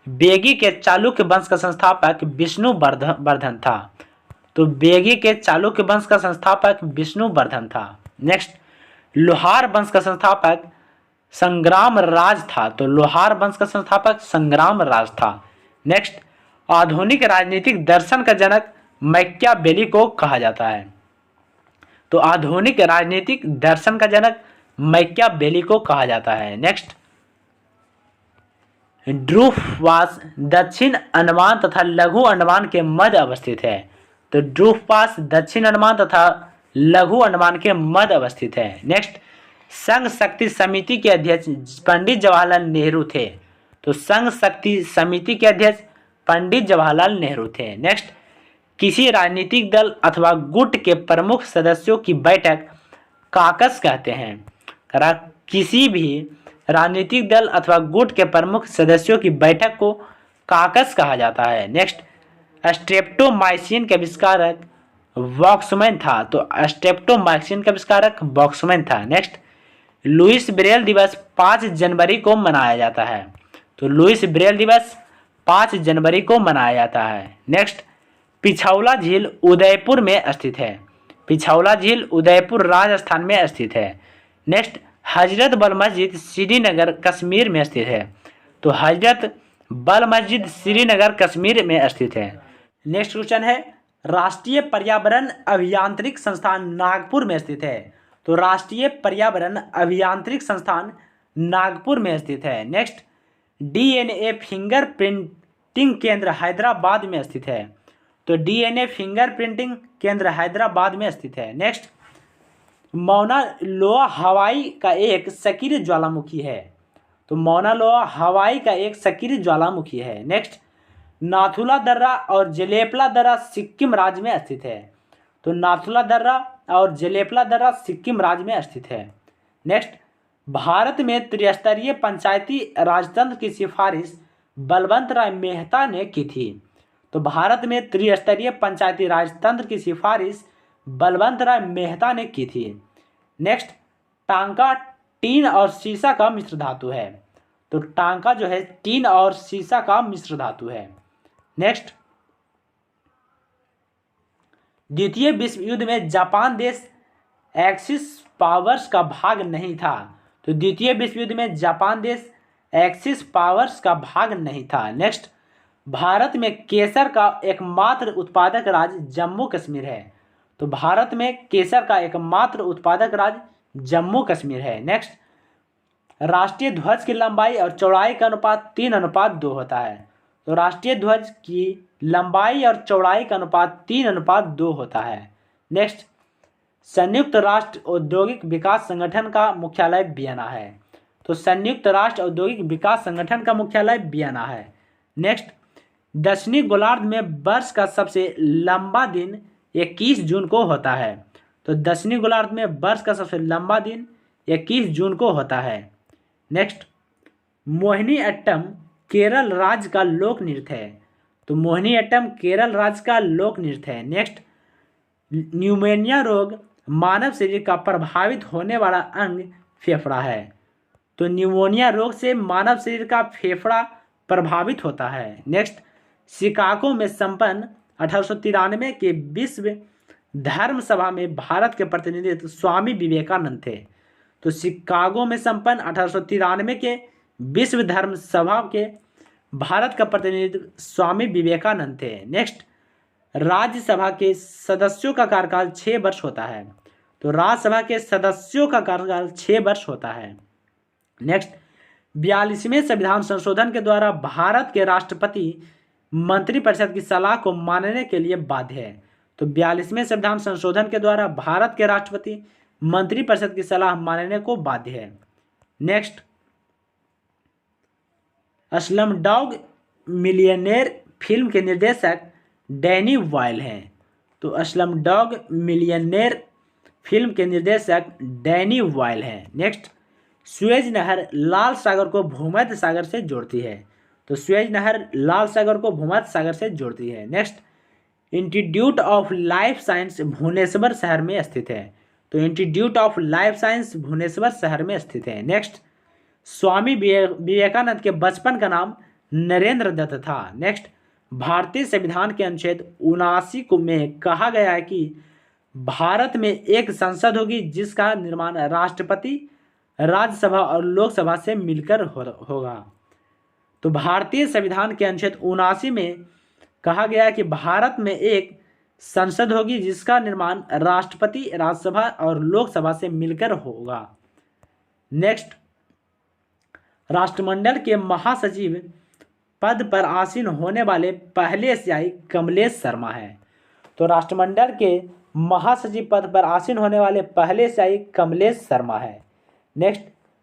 बेगी के चालुक्य वंश का संस्थापक विष्णुवर्धन था। तो बेगी के चालुक्य वंश का संस्थापक विष्णुवर्धन था। नेक्स्ट, लोहार वंश का संस्थापक संग्राम राज था। तो लोहार वंश का संस्थापक संग्राम राज था। नेक्स्ट, आधुनिक राजनीतिक दर्शन का जनक मैकियावेली को कहा जाता है। तो आधुनिक राजनीतिक दर्शन का जनक मैकियावेली को कहा जाता है। नेक्स्ट, ड्रूफ दक्षिण अंडमान तथा लघु अंडमान के मध्य अवस्थित है। तो ड्रूफ दक्षिण अंडमान तथा लघु अंडमान के मध्य अवस्थित है। नेक्स्ट, संघ शक्ति समिति के अध्यक्ष पंडित जवाहरलाल नेहरू थे। तो संघ शक्ति समिति के अध्यक्ष पंडित जवाहरलाल नेहरू थे। नेक्स्ट, किसी राजनीतिक दल अथवा गुट के प्रमुख सदस्यों की बैठक काकस कहते हैं। किसी भी राजनीतिक दल अथवा गुट के प्रमुख सदस्यों की बैठक को काकस कहा जाता है। नेक्स्ट, स्ट्रेप्टोमाइसिन के आविष्कारक वॉक्समैन था। तो स्ट्रेप्टोमाइसिन का आविष्कारक वॉक्समैन था। नेक्स्ट, लुईस ब्रेल दिवस 5 जनवरी को मनाया जाता है। तो लुईस ब्रेल दिवस 5 जनवरी को मनाया जाता है। नेक्स्ट, पिछौला झील उदयपुर में स्थित है। पिछौला झील उदयपुर राजस्थान में स्थित है। नेक्स्ट, हजरत बल मस्जिद श्रीनगर कश्मीर में स्थित है। तो हजरत बल मस्जिद श्रीनगर कश्मीर में स्थित है। नेक्स्ट क्वेश्चन है, राष्ट्रीय पर्यावरण अभियांत्रिक संस्थान नागपुर में स्थित है। तो राष्ट्रीय पर्यावरण अभियांत्रिक संस्थान नागपुर में स्थित है। नेक्स्ट, डीएनए फिंगर प्रिंटिंग केंद्र हैदराबाद में स्थित है। तो डीएनए फिंगर प्रिंटिंग केंद्र हैदराबाद में स्थित है। नेक्स्ट, मौना लोआ हवाई का एक सक्रिय ज्वालामुखी है। तो मौना लोआ हवाई का एक सक्रिय ज्वालामुखी है। नेक्स्ट, नाथुला दर्रा और जलेपला दर्रा सिक्किम राज्य में स्थित है। तो नाथुला दर्रा और जलेपला दर्रा सिक्किम राज्य में स्थित है। नेक्स्ट, भारत में त्रिस्तरीय पंचायती राजतंत्र की सिफारिश बलवंत राय मेहता ने की थी। तो भारत में त्रिस्तरीय पंचायती राजतंत्र की सिफारिश बलवंत राय मेहता ने की थी। नेक्स्ट, टांका टीन और सीसा का मिश्र धातु है। तो टांका जो है टीन और सीसा का मिश्र धातु है। नेक्स्ट, द्वितीय विश्व युद्ध में जापान देश एक्सिस पावर्स का भाग नहीं था। तो द्वितीय विश्व युद्ध में जापान देश एक्सिस पावर्स का भाग नहीं था। नेक्स्ट, भारत में केसर का एकमात्र उत्पादक राज्य जम्मू कश्मीर है। तो भारत में केसर का एकमात्र उत्पादक राज्य जम्मू कश्मीर है। नेक्स्ट, राष्ट्रीय ध्वज की लंबाई और चौड़ाई का अनुपात 3:2 होता है। तो राष्ट्रीय ध्वज की लंबाई और चौड़ाई का अनुपात 3:2 होता है। नेक्स्ट, संयुक्त राष्ट्र औद्योगिक विकास संगठन का मुख्यालय वियना है। तो संयुक्त राष्ट्र औद्योगिक विकास संगठन का मुख्यालय वियना है। नेक्स्ट, दक्षिणी गोलार्ध में वर्ष का सबसे लंबा दिन 21 जून को होता है। तो दक्षिणी गोलार्ध में वर्ष का सबसे लंबा दिन 21 जून को होता है। नेक्स्ट, मोहिनीअट्टम केरल राज्य का लोक नृत्य है। तो मोहिनीअट्टम केरल राज्य का लोक नृत्य है। नेक्स्ट, न्यूमोनिया रोग मानव शरीर का प्रभावित होने वाला अंग फेफड़ा है। तो न्यूमोनिया रोग से मानव शरीर का फेफड़ा प्रभावित होता है। नेक्स्ट, शिकागो में संपन्न 1893 के विश्व धर्म सभा में भारत के प्रतिनिधित्व स्वामी विवेकानंद थे। तो शिकागो में संपन्न 1893 के विश्व धर्म सभा के भारत का प्रतिनिधित्व स्वामी विवेकानंद थे। नेक्स्ट, राज्यसभा के सदस्यों का कार्यकाल 6 वर्ष होता है। तो राज्यसभा के सदस्यों का कार्यकाल 6 वर्ष होता है। नेक्स्ट, 42वें संविधान संशोधन के द्वारा भारत के राष्ट्रपति मंत्रिपरिषद की सलाह को मानने के लिए बाध्य है। तो 42वें संविधान संशोधन के द्वारा भारत के राष्ट्रपति मंत्रिपरिषद की सलाह मानने को बाध्य है। नेक्स्ट, स्लमडॉग मिलियनेयर फिल्म के निर्देशक डैनी बॉयल हैं। तो स्लमडॉग मिलियनेयर फिल्म के निर्देशक डैनी बॉयल हैं। नेक्स्ट, सुएज नहर लाल सागर को भूमध्य सागर से जोड़ती है। तो सुएज नहर लाल सागर को भूमध्य सागर से जोड़ती है। Next, institute of life science Bhubaneswar शहर में स्थित है। तो institute of life science Bhubaneswar शहर में स्थित है। नेक्स्ट, स्वामी विवेकानंद के बचपन का नाम नरेंद्र दत्त था। नेक्स्ट, भारतीय संविधान के अनुच्छेद 79 में कहा गया है कि भारत में एक संसद होगी जिसका निर्माण राष्ट्रपति, राज्यसभा और लोकसभा से मिलकर होगा। तो भारतीय संविधान के अनुच्छेद 79 में कहा गया है कि भारत में एक संसद होगी जिसका निर्माण राष्ट्रपति, राज्यसभा और लोकसभा से मिलकर होगा। नेक्स्ट, राष्ट्रमंडल के महासचिव पद पर आसीन होने वाले पहले एशियाई कमलेश शर्मा है। तो राष्ट्रमंडल के महासचिव पद पर आसीन होने वाले पहले एशियाई कमलेश शर्मा है। नेक्स्ट,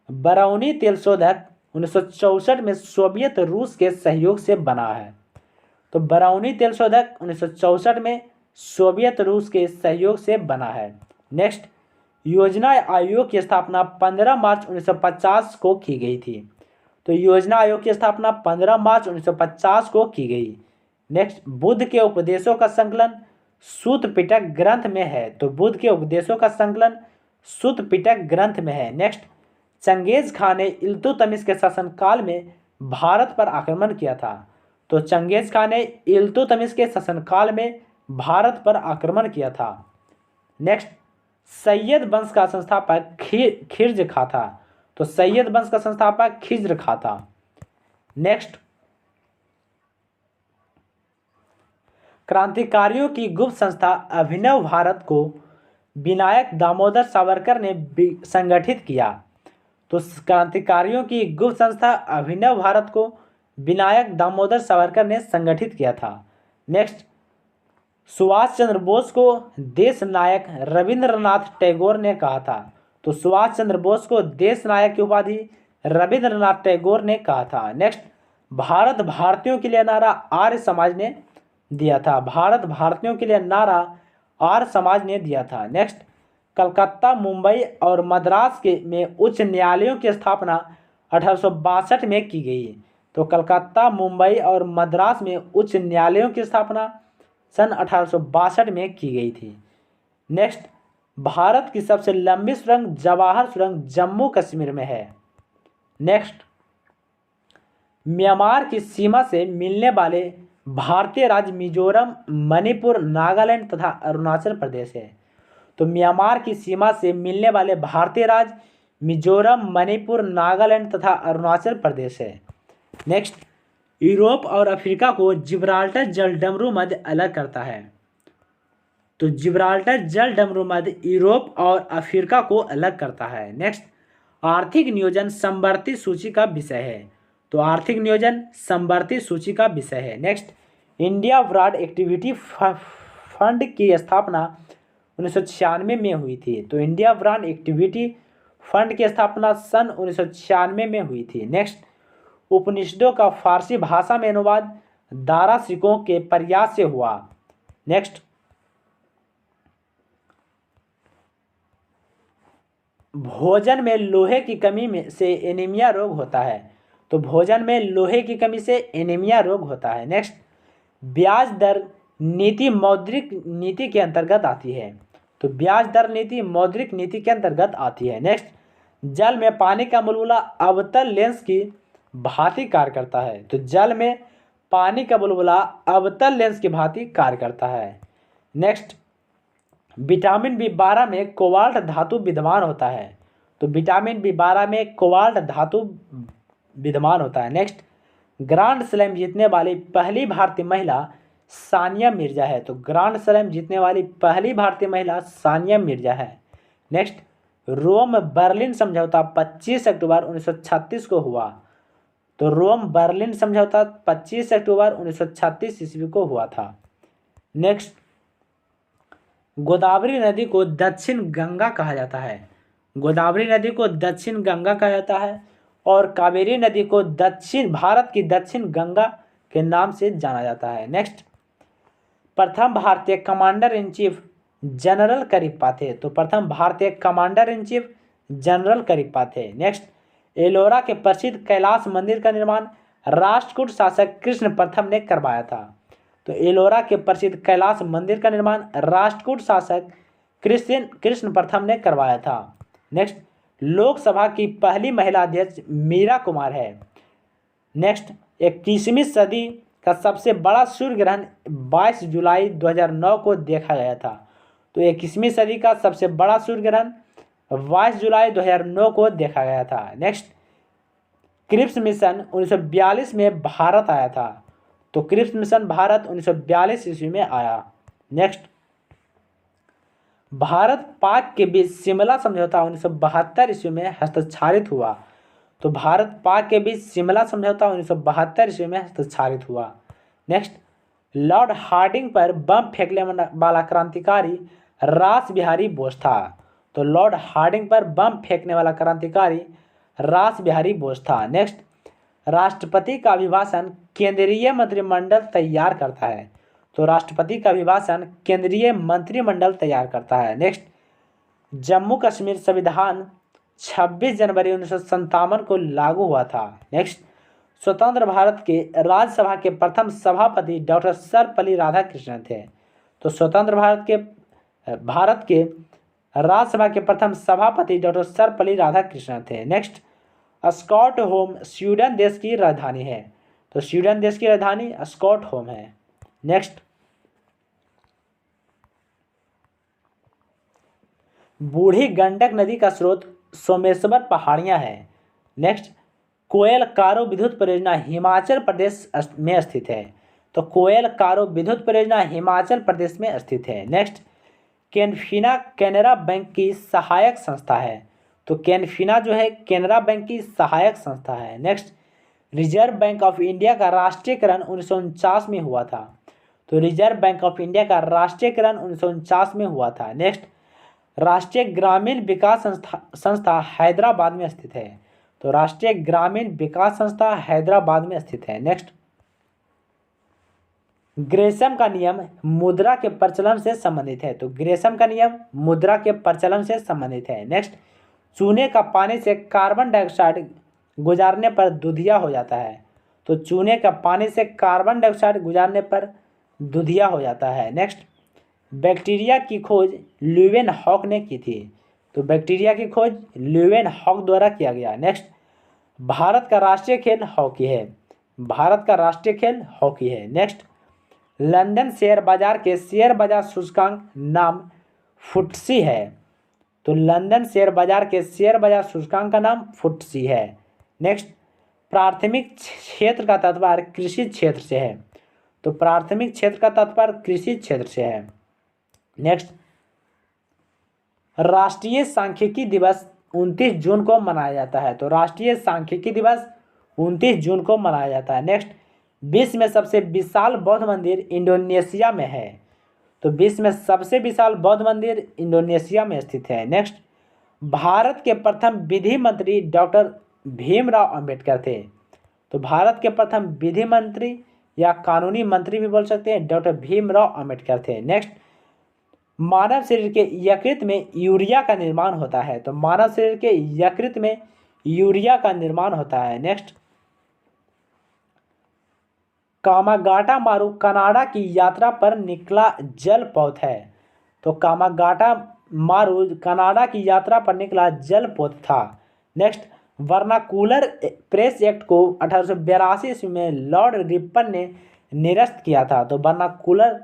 बरौनी तेल शोधक 1964 में सोवियत रूस के सहयोग से बना है। तो बरौनी तेल शोधक 1964 में सोवियत रूस के सहयोग से बना है। नेक्स्ट, योजना आयोग की स्थापना 15 मार्च 1950 को की गई थी। तो योजना आयोग की स्थापना 15 मार्च 1950 को की गई। नेक्स्ट, बुद्ध के उपदेशों का संकलन सूत पिटक ग्रंथ में है। तो बुद्ध के उपदेशों का संकलन सूत पिटक ग्रंथ में है। नेक्स्ट, चंगेज खान ने इल्तुतमिश के शासनकाल में भारत पर आक्रमण किया था। तो चंगेज खान ने इल्तुतमिश के शासनकाल में भारत पर आक्रमण किया था। नेक्स्ट, सैयद वंश का संस्थापक खिज्र खा था। तो सैयद वंश का संस्थापक खिज्र खा था। नेक्स्ट, क्रांतिकारियों की गुप्त संस्था अभिनव भारत को विनायक दामोदर सावरकर ने संगठित किया। तो क्रांतिकारियों की गुप्त संस्था अभिनव भारत को विनायक दामोदर सावरकर ने संगठित किया था। नेक्स्ट, सुभाष चंद्र बोस को देश नायक रविंद्रनाथ टैगोर ने कहा था। तो सुभाष चंद्र बोस को देश नायक की उपाधि रविंद्रनाथ टैगोर ने कहा था। नेक्स्ट, भारत भारतीयों के लिए नारा आर्य समाज ने दिया था। भारत भारतीयों के लिए नारा आर्य समाज ने दिया था। नेक्स्ट, कलकत्ता, मुंबई और मद्रास में उच्च न्यायालयों की स्थापना 1862 में की गई। तो कलकत्ता, मुंबई और मद्रास में उच्च न्यायालयों की स्थापना सन 1862 में की गई थी। नेक्स्ट, भारत की सबसे लंबी सुरंग जवाहर सुरंग जम्मू कश्मीर में है। नेक्स्ट, म्यांमार की सीमा से मिलने वाले भारतीय राज्य मिजोरम, मणिपुर, नागालैंड तथा अरुणाचल प्रदेश है। तो म्यांमार की सीमा से मिलने वाले भारतीय राज्य मिजोरम, मणिपुर, नागालैंड तथा अरुणाचल प्रदेश है। नेक्स्ट, यूरोप और अफ्रीका को जिब्राल्टर जलडमरू मध्य अलग करता है। तो जिब्राल्टर जलडमरू मध्य यूरोप और अफ्रीका को अलग करता है। नेक्स्ट, आर्थिक नियोजन समवर्ती सूची का विषय है। तो आर्थिक नियोजन समवर्ती सूची का विषय है। Next, India broad activity fund की स्थापना 1996 में हुई थी। तो इंडिया ब्रॉड एक्टिविटी फंड की स्थापना सन 1996 में हुई थी। नेक्स्ट, उपनिषदों का फारसी भाषा में अनुवाद दारा सिकों के प्रयास से हुआ। नेक्स्ट, भोजन में लोहे की कमी में से एनीमिया रोग होता है। तो भोजन में लोहे की कमी से एनीमिया रोग होता है। नेक्स्ट, ब्याज दर नीति मौद्रिक नीति के अंतर्गत आती है। तो ब्याज दर नीति मौद्रिक नीति के अंतर्गत आती है। नेक्स्ट, जल में पानी का बुलबुला अवतल लेंस की भांति कार्य करता है। तो जल में पानी का बुलबुला अवतल लेंस की भांति कार्य करता है। नेक्स्ट, विटामिन बी12 में कोबाल्ट धातु विद्यमान होता है। तो विटामिन बी12 में कोबाल्ट धातु विद्यमान होता है। नेक्स्ट, ग्रांड स्लैम जीतने वाली पहली भारतीय महिला सानिया मिर्जा है। तो ग्रांड स्लैम जीतने वाली पहली भारतीय महिला सानिया मिर्जा है। नेक्स्ट, रोम बर्लिन समझौता 25 अक्टूबर 1936 को हुआ। तो रोम बर्लिन समझौता 25 अक्टूबर 1936 ईस्वी को हुआ था। नेक्स्ट, गोदावरी नदी को दक्षिण गंगा कहा जाता है। गोदावरी नदी को दक्षिण गंगा कहा जाता है और कावेरी नदी को भारत की दक्षिण गंगा के नाम से जाना जाता है। नेक्स्ट, प्रथम भारतीय commander in chief general Cariappa थे। तो प्रथम भारतीय commander in chief general Cariappa थे। नेक्स्ट, एलोरा के प्रसिद्ध कैलाश मंदिर का निर्माण राष्ट्रकूट शासक कृष्ण प्रथम ने करवाया था। तो एलोरा के प्रसिद्ध कैलाश मंदिर का निर्माण राष्ट्रकूट शासक कृष्ण प्रथम ने करवाया था। नेक्स्ट, लोकसभा की पहली महिला अध्यक्ष मीरा कुमार है। नेक्स्ट, 21वीं सदी का सबसे बड़ा सूर्य ग्रहण 22 जुलाई 2009 को देखा गया था। तो 21वीं सदी का सबसे बड़ा सूर्य ग्रहण 22 जुलाई 2009 को देखा गया था। नेक्स्ट, क्रिप्स मिशन 1942 में भारत आया था। तो क्रिप्स मिशन भारत 1942 ईस्वी में आया। नेक्स्ट, भारत पाक के बीच शिमला समझौता 1972 ईस्वी में हस्ताक्षरित हुआ। तो भारत पाक के बीच शिमला समझौता 1972 ईस्वी में हस्ताक्षरित हुआ। नेक्स्ट, लॉर्ड हार्डिंग पर बम फेंकने वाला क्रांतिकारी रास बिहारी बोस था। तो लॉर्ड हार्डिंग पर बम फेंकने वाला क्रांतिकारी रास बिहारी बोस था। नेक्स्ट, राष्ट्रपति का अभिभाषण केंद्रीय मंत्रिमंडल तैयार करता है। तो राष्ट्रपति का अभिभाषण केंद्रीय मंत्रिमंडल तैयार करता है। नेक्स्ट, जम्मू कश्मीर संविधान 26 जनवरी 1957 को लागू हुआ था। नेक्स्ट, स्वतंत्र भारत के राज्यसभा के प्रथम सभापति डॉक्टर सर्वपल्ली राधाकृष्णन थे। तो स्वतंत्र भारत के राज्यसभा के प्रथम सभापति डॉक्टर सर्वपल्ली राधाकृष्णन थे। नेक्स्ट, स्टॉकहोम स्वीडन देश की राजधानी है। तो स्वीडन देश की राजधानी स्टॉकहोम है। नेक्स्ट, बूढ़ी गंडक नदी का स्रोत सोमेश्वर पहाड़ियां है। नेक्स्ट, कोयल कारो विद्युत परियोजना हिमाचल प्रदेश में स्थित है। तो कोयल कारो विद्युत परियोजना हिमाचल प्रदेश में स्थित है। नेक्स्ट, कैनफिना कैनरा बैंक की सहायक संस्था है। तो कैनफिना जो है कैनरा बैंक की सहायक संस्था है। Next, reserve bank of India का राष्ट्रीयकरण 1949 में हुआ था। तो रिजर्व बैंक ऑफ इंडिया का राष्ट्रीयकरण 1949 में हुआ था। नेक्स्ट, राष्ट्रीय ग्रामीण विकास संस्था हैदराबाद में स्थित है। तो राष्ट्रीय ग्रामीण विकास संस्था हैदराबाद में स्थित है। नेक्स्ट, ग्रेशम का नियम मुद्रा के प्रचलन से संबंधित है। तो ग्रेशम का नियम मुद्रा के प्रचलन से संबंधित है। नेक्स्ट, चूने का पानी से कार्बन डाइऑक्साइड गुजारने पर दुधिया हो जाता है। तो चूने का पानी से कार्बन डाइऑक्साइड गुजारने पर दुधिया हो जाता है। नेक्स्ट, बैक्टीरिया की खोज ल्यूवेन हॉक ने की थी। तो बैक्टीरिया की खोज ल्यूवेन हॉक द्वारा किया गया। नेक्स्ट, भारत का राष्ट्रीय खेल हॉकी है। भारत का राष्ट्रीय खेल हॉकी है। नेक्स्ट, लंदन शेयर बाजार के शेयर बाजार सूचकांक नाम फुटसी है। तो लंदन शेयर बाजार के शेयर बाजार सूचकांक का नाम फुटसी है। नेक्स्ट, प्राथमिक क्षेत्र का तात्पर्य कृषि क्षेत्र से है। तो प्राथमिक क्षेत्र का तात्पर्य कृषि क्षेत्र से है। नेक्स्ट, राष्ट्रीय सांख्यिकी दिवस 29 जून को मनाया जाता है। तो राष्ट्रीय सांख्यिकी दिवस 29 जून को मनाया जाता है। नेक्स्ट, विश्व में सबसे विशाल बौद्ध मंदिर इंडोनेशिया में है। तो विश्व में सबसे विशाल बौद्ध मंदिर इंडोनेशिया में स्थित है। नेक्स्ट, भारत के प्रथम विधि मंत्री डॉक्टर भीमराव अंबेडकर थे। तो भारत के प्रथम विधि मंत्री या कानूनी मंत्री भी बोल सकते हैं, डॉक्टर भीमराव अंबेडकर थे। नेक्स्ट, मानव शरीर के यकृत में यूरिया का निर्माण होता है। तो मानव शरीर के यकृत में यूरिया का निर्माण होता है। नेक्स्ट, कामागाटा मारू कनाडा की यात्रा पर निकला जलपौध है। तो कामागाटा मारू कनाडा की यात्रा पर निकला जलपौध था। नेक्स्ट, वर्नाकुलर प्रेस एक्ट को 1882 ईस्वी में लॉर्ड रिपन ने निरस्त किया था। तो वर्नाकुलर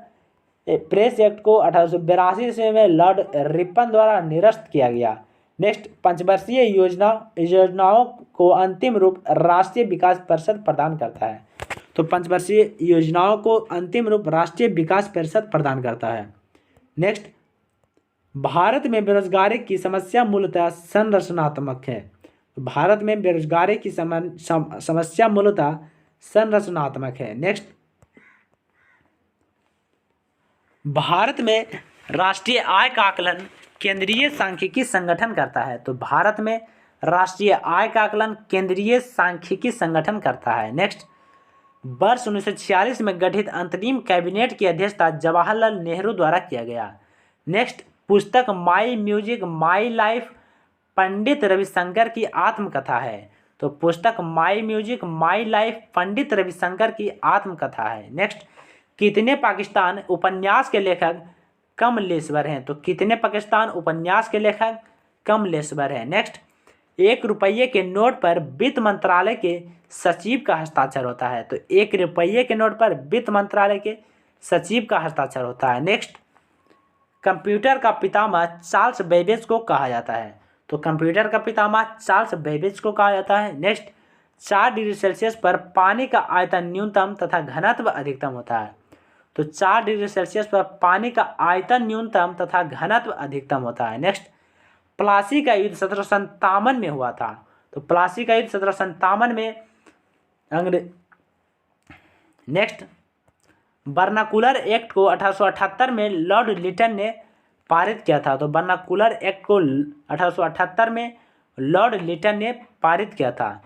प्रेस एक्ट को 1882 ईस्वी में लॉर्ड रिपन द्वारा निरस्त किया गया। नेक्स्ट, पंचवर्षीय योजनाओं को अंतिम रूप राष्ट्रीय विकास परिषद प्रदान करता है। तो पंचवर्षीय योजनाओं को अंतिम रूप राष्ट्रीय विकास परिषद प्रदान करता है। नेक्स्ट, भारत में बेरोजगारी की समस्या मूलतः संरचनात्मक है। भारत में बेरोजगारी की समस्या मूलतः संरचनात्मक है। नेक्स्ट, भारत में राष्ट्रीय आय का आकलन केंद्रीय सांख्यिकी संगठन करता है। तो भारत में राष्ट्रीय आय का आकलन केंद्रीय सांख्यिकी संगठन करता है। नेक्स्ट, वर्ष 1946 में गठित अंतरिम कैबिनेट की अध्यक्षता जवाहरलाल नेहरू द्वारा किया गया। नेक्स्ट, पुस्तक माई music my life Pandit Ravishankar की आत्मकथा है। तो पुस्तक माई music my life Pandit Ravishankar की आत्मकथा है। नेक्स्ट, कितने पाकिस्तान उपन्यास के लेखक कमलेश्वर हैं। तो कितने पाकिस्तान उपन्यास के लेखक कमलेश्वर हैं। नेक्स्ट, 1 रुपये के नोट पर वित्त मंत्रालय के सचिव का हस्ताक्षर होता है। तो 1 रुपये के नोट पर वित्त मंत्रालय के सचिव का हस्ताक्षर होता है। नेक्स्ट, कंप्यूटर का पितामह चार्ल्स बेबेज को कहा जाता है। तो कंप्यूटर का पितामह चार्ल्स बेबेज को कहा जाता है। नेक्स्ट, 4 डिग्री सेल्सियस पर पानी का आयतन न्यूनतम तथा घनत्व अधिकतम होता है। तो 4 डिग्री सेल्सियस पर पानी का आयतन न्यूनतम तथा घनत्व अधिकतम होता है। नेक्स्ट, प्लासी का युद्ध 1757 में हुआ था। तो प्लासी का युद्ध 1757 में नेक्स्ट, बर्नाकुलर एक्ट को 1878 में लॉर्ड लिटन ने पारित किया था। तो बर्नाकुलर एक्ट को 1878 में लॉर्ड लिटन ने पारित किया था।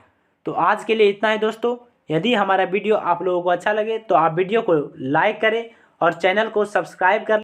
तो आज के लिए इतना ही दोस्तों। यदि हमारा वीडियो आप लोगों को अच्छा लगे तो आप वीडियो को लाइक करें और चैनल को सब्सक्राइब कर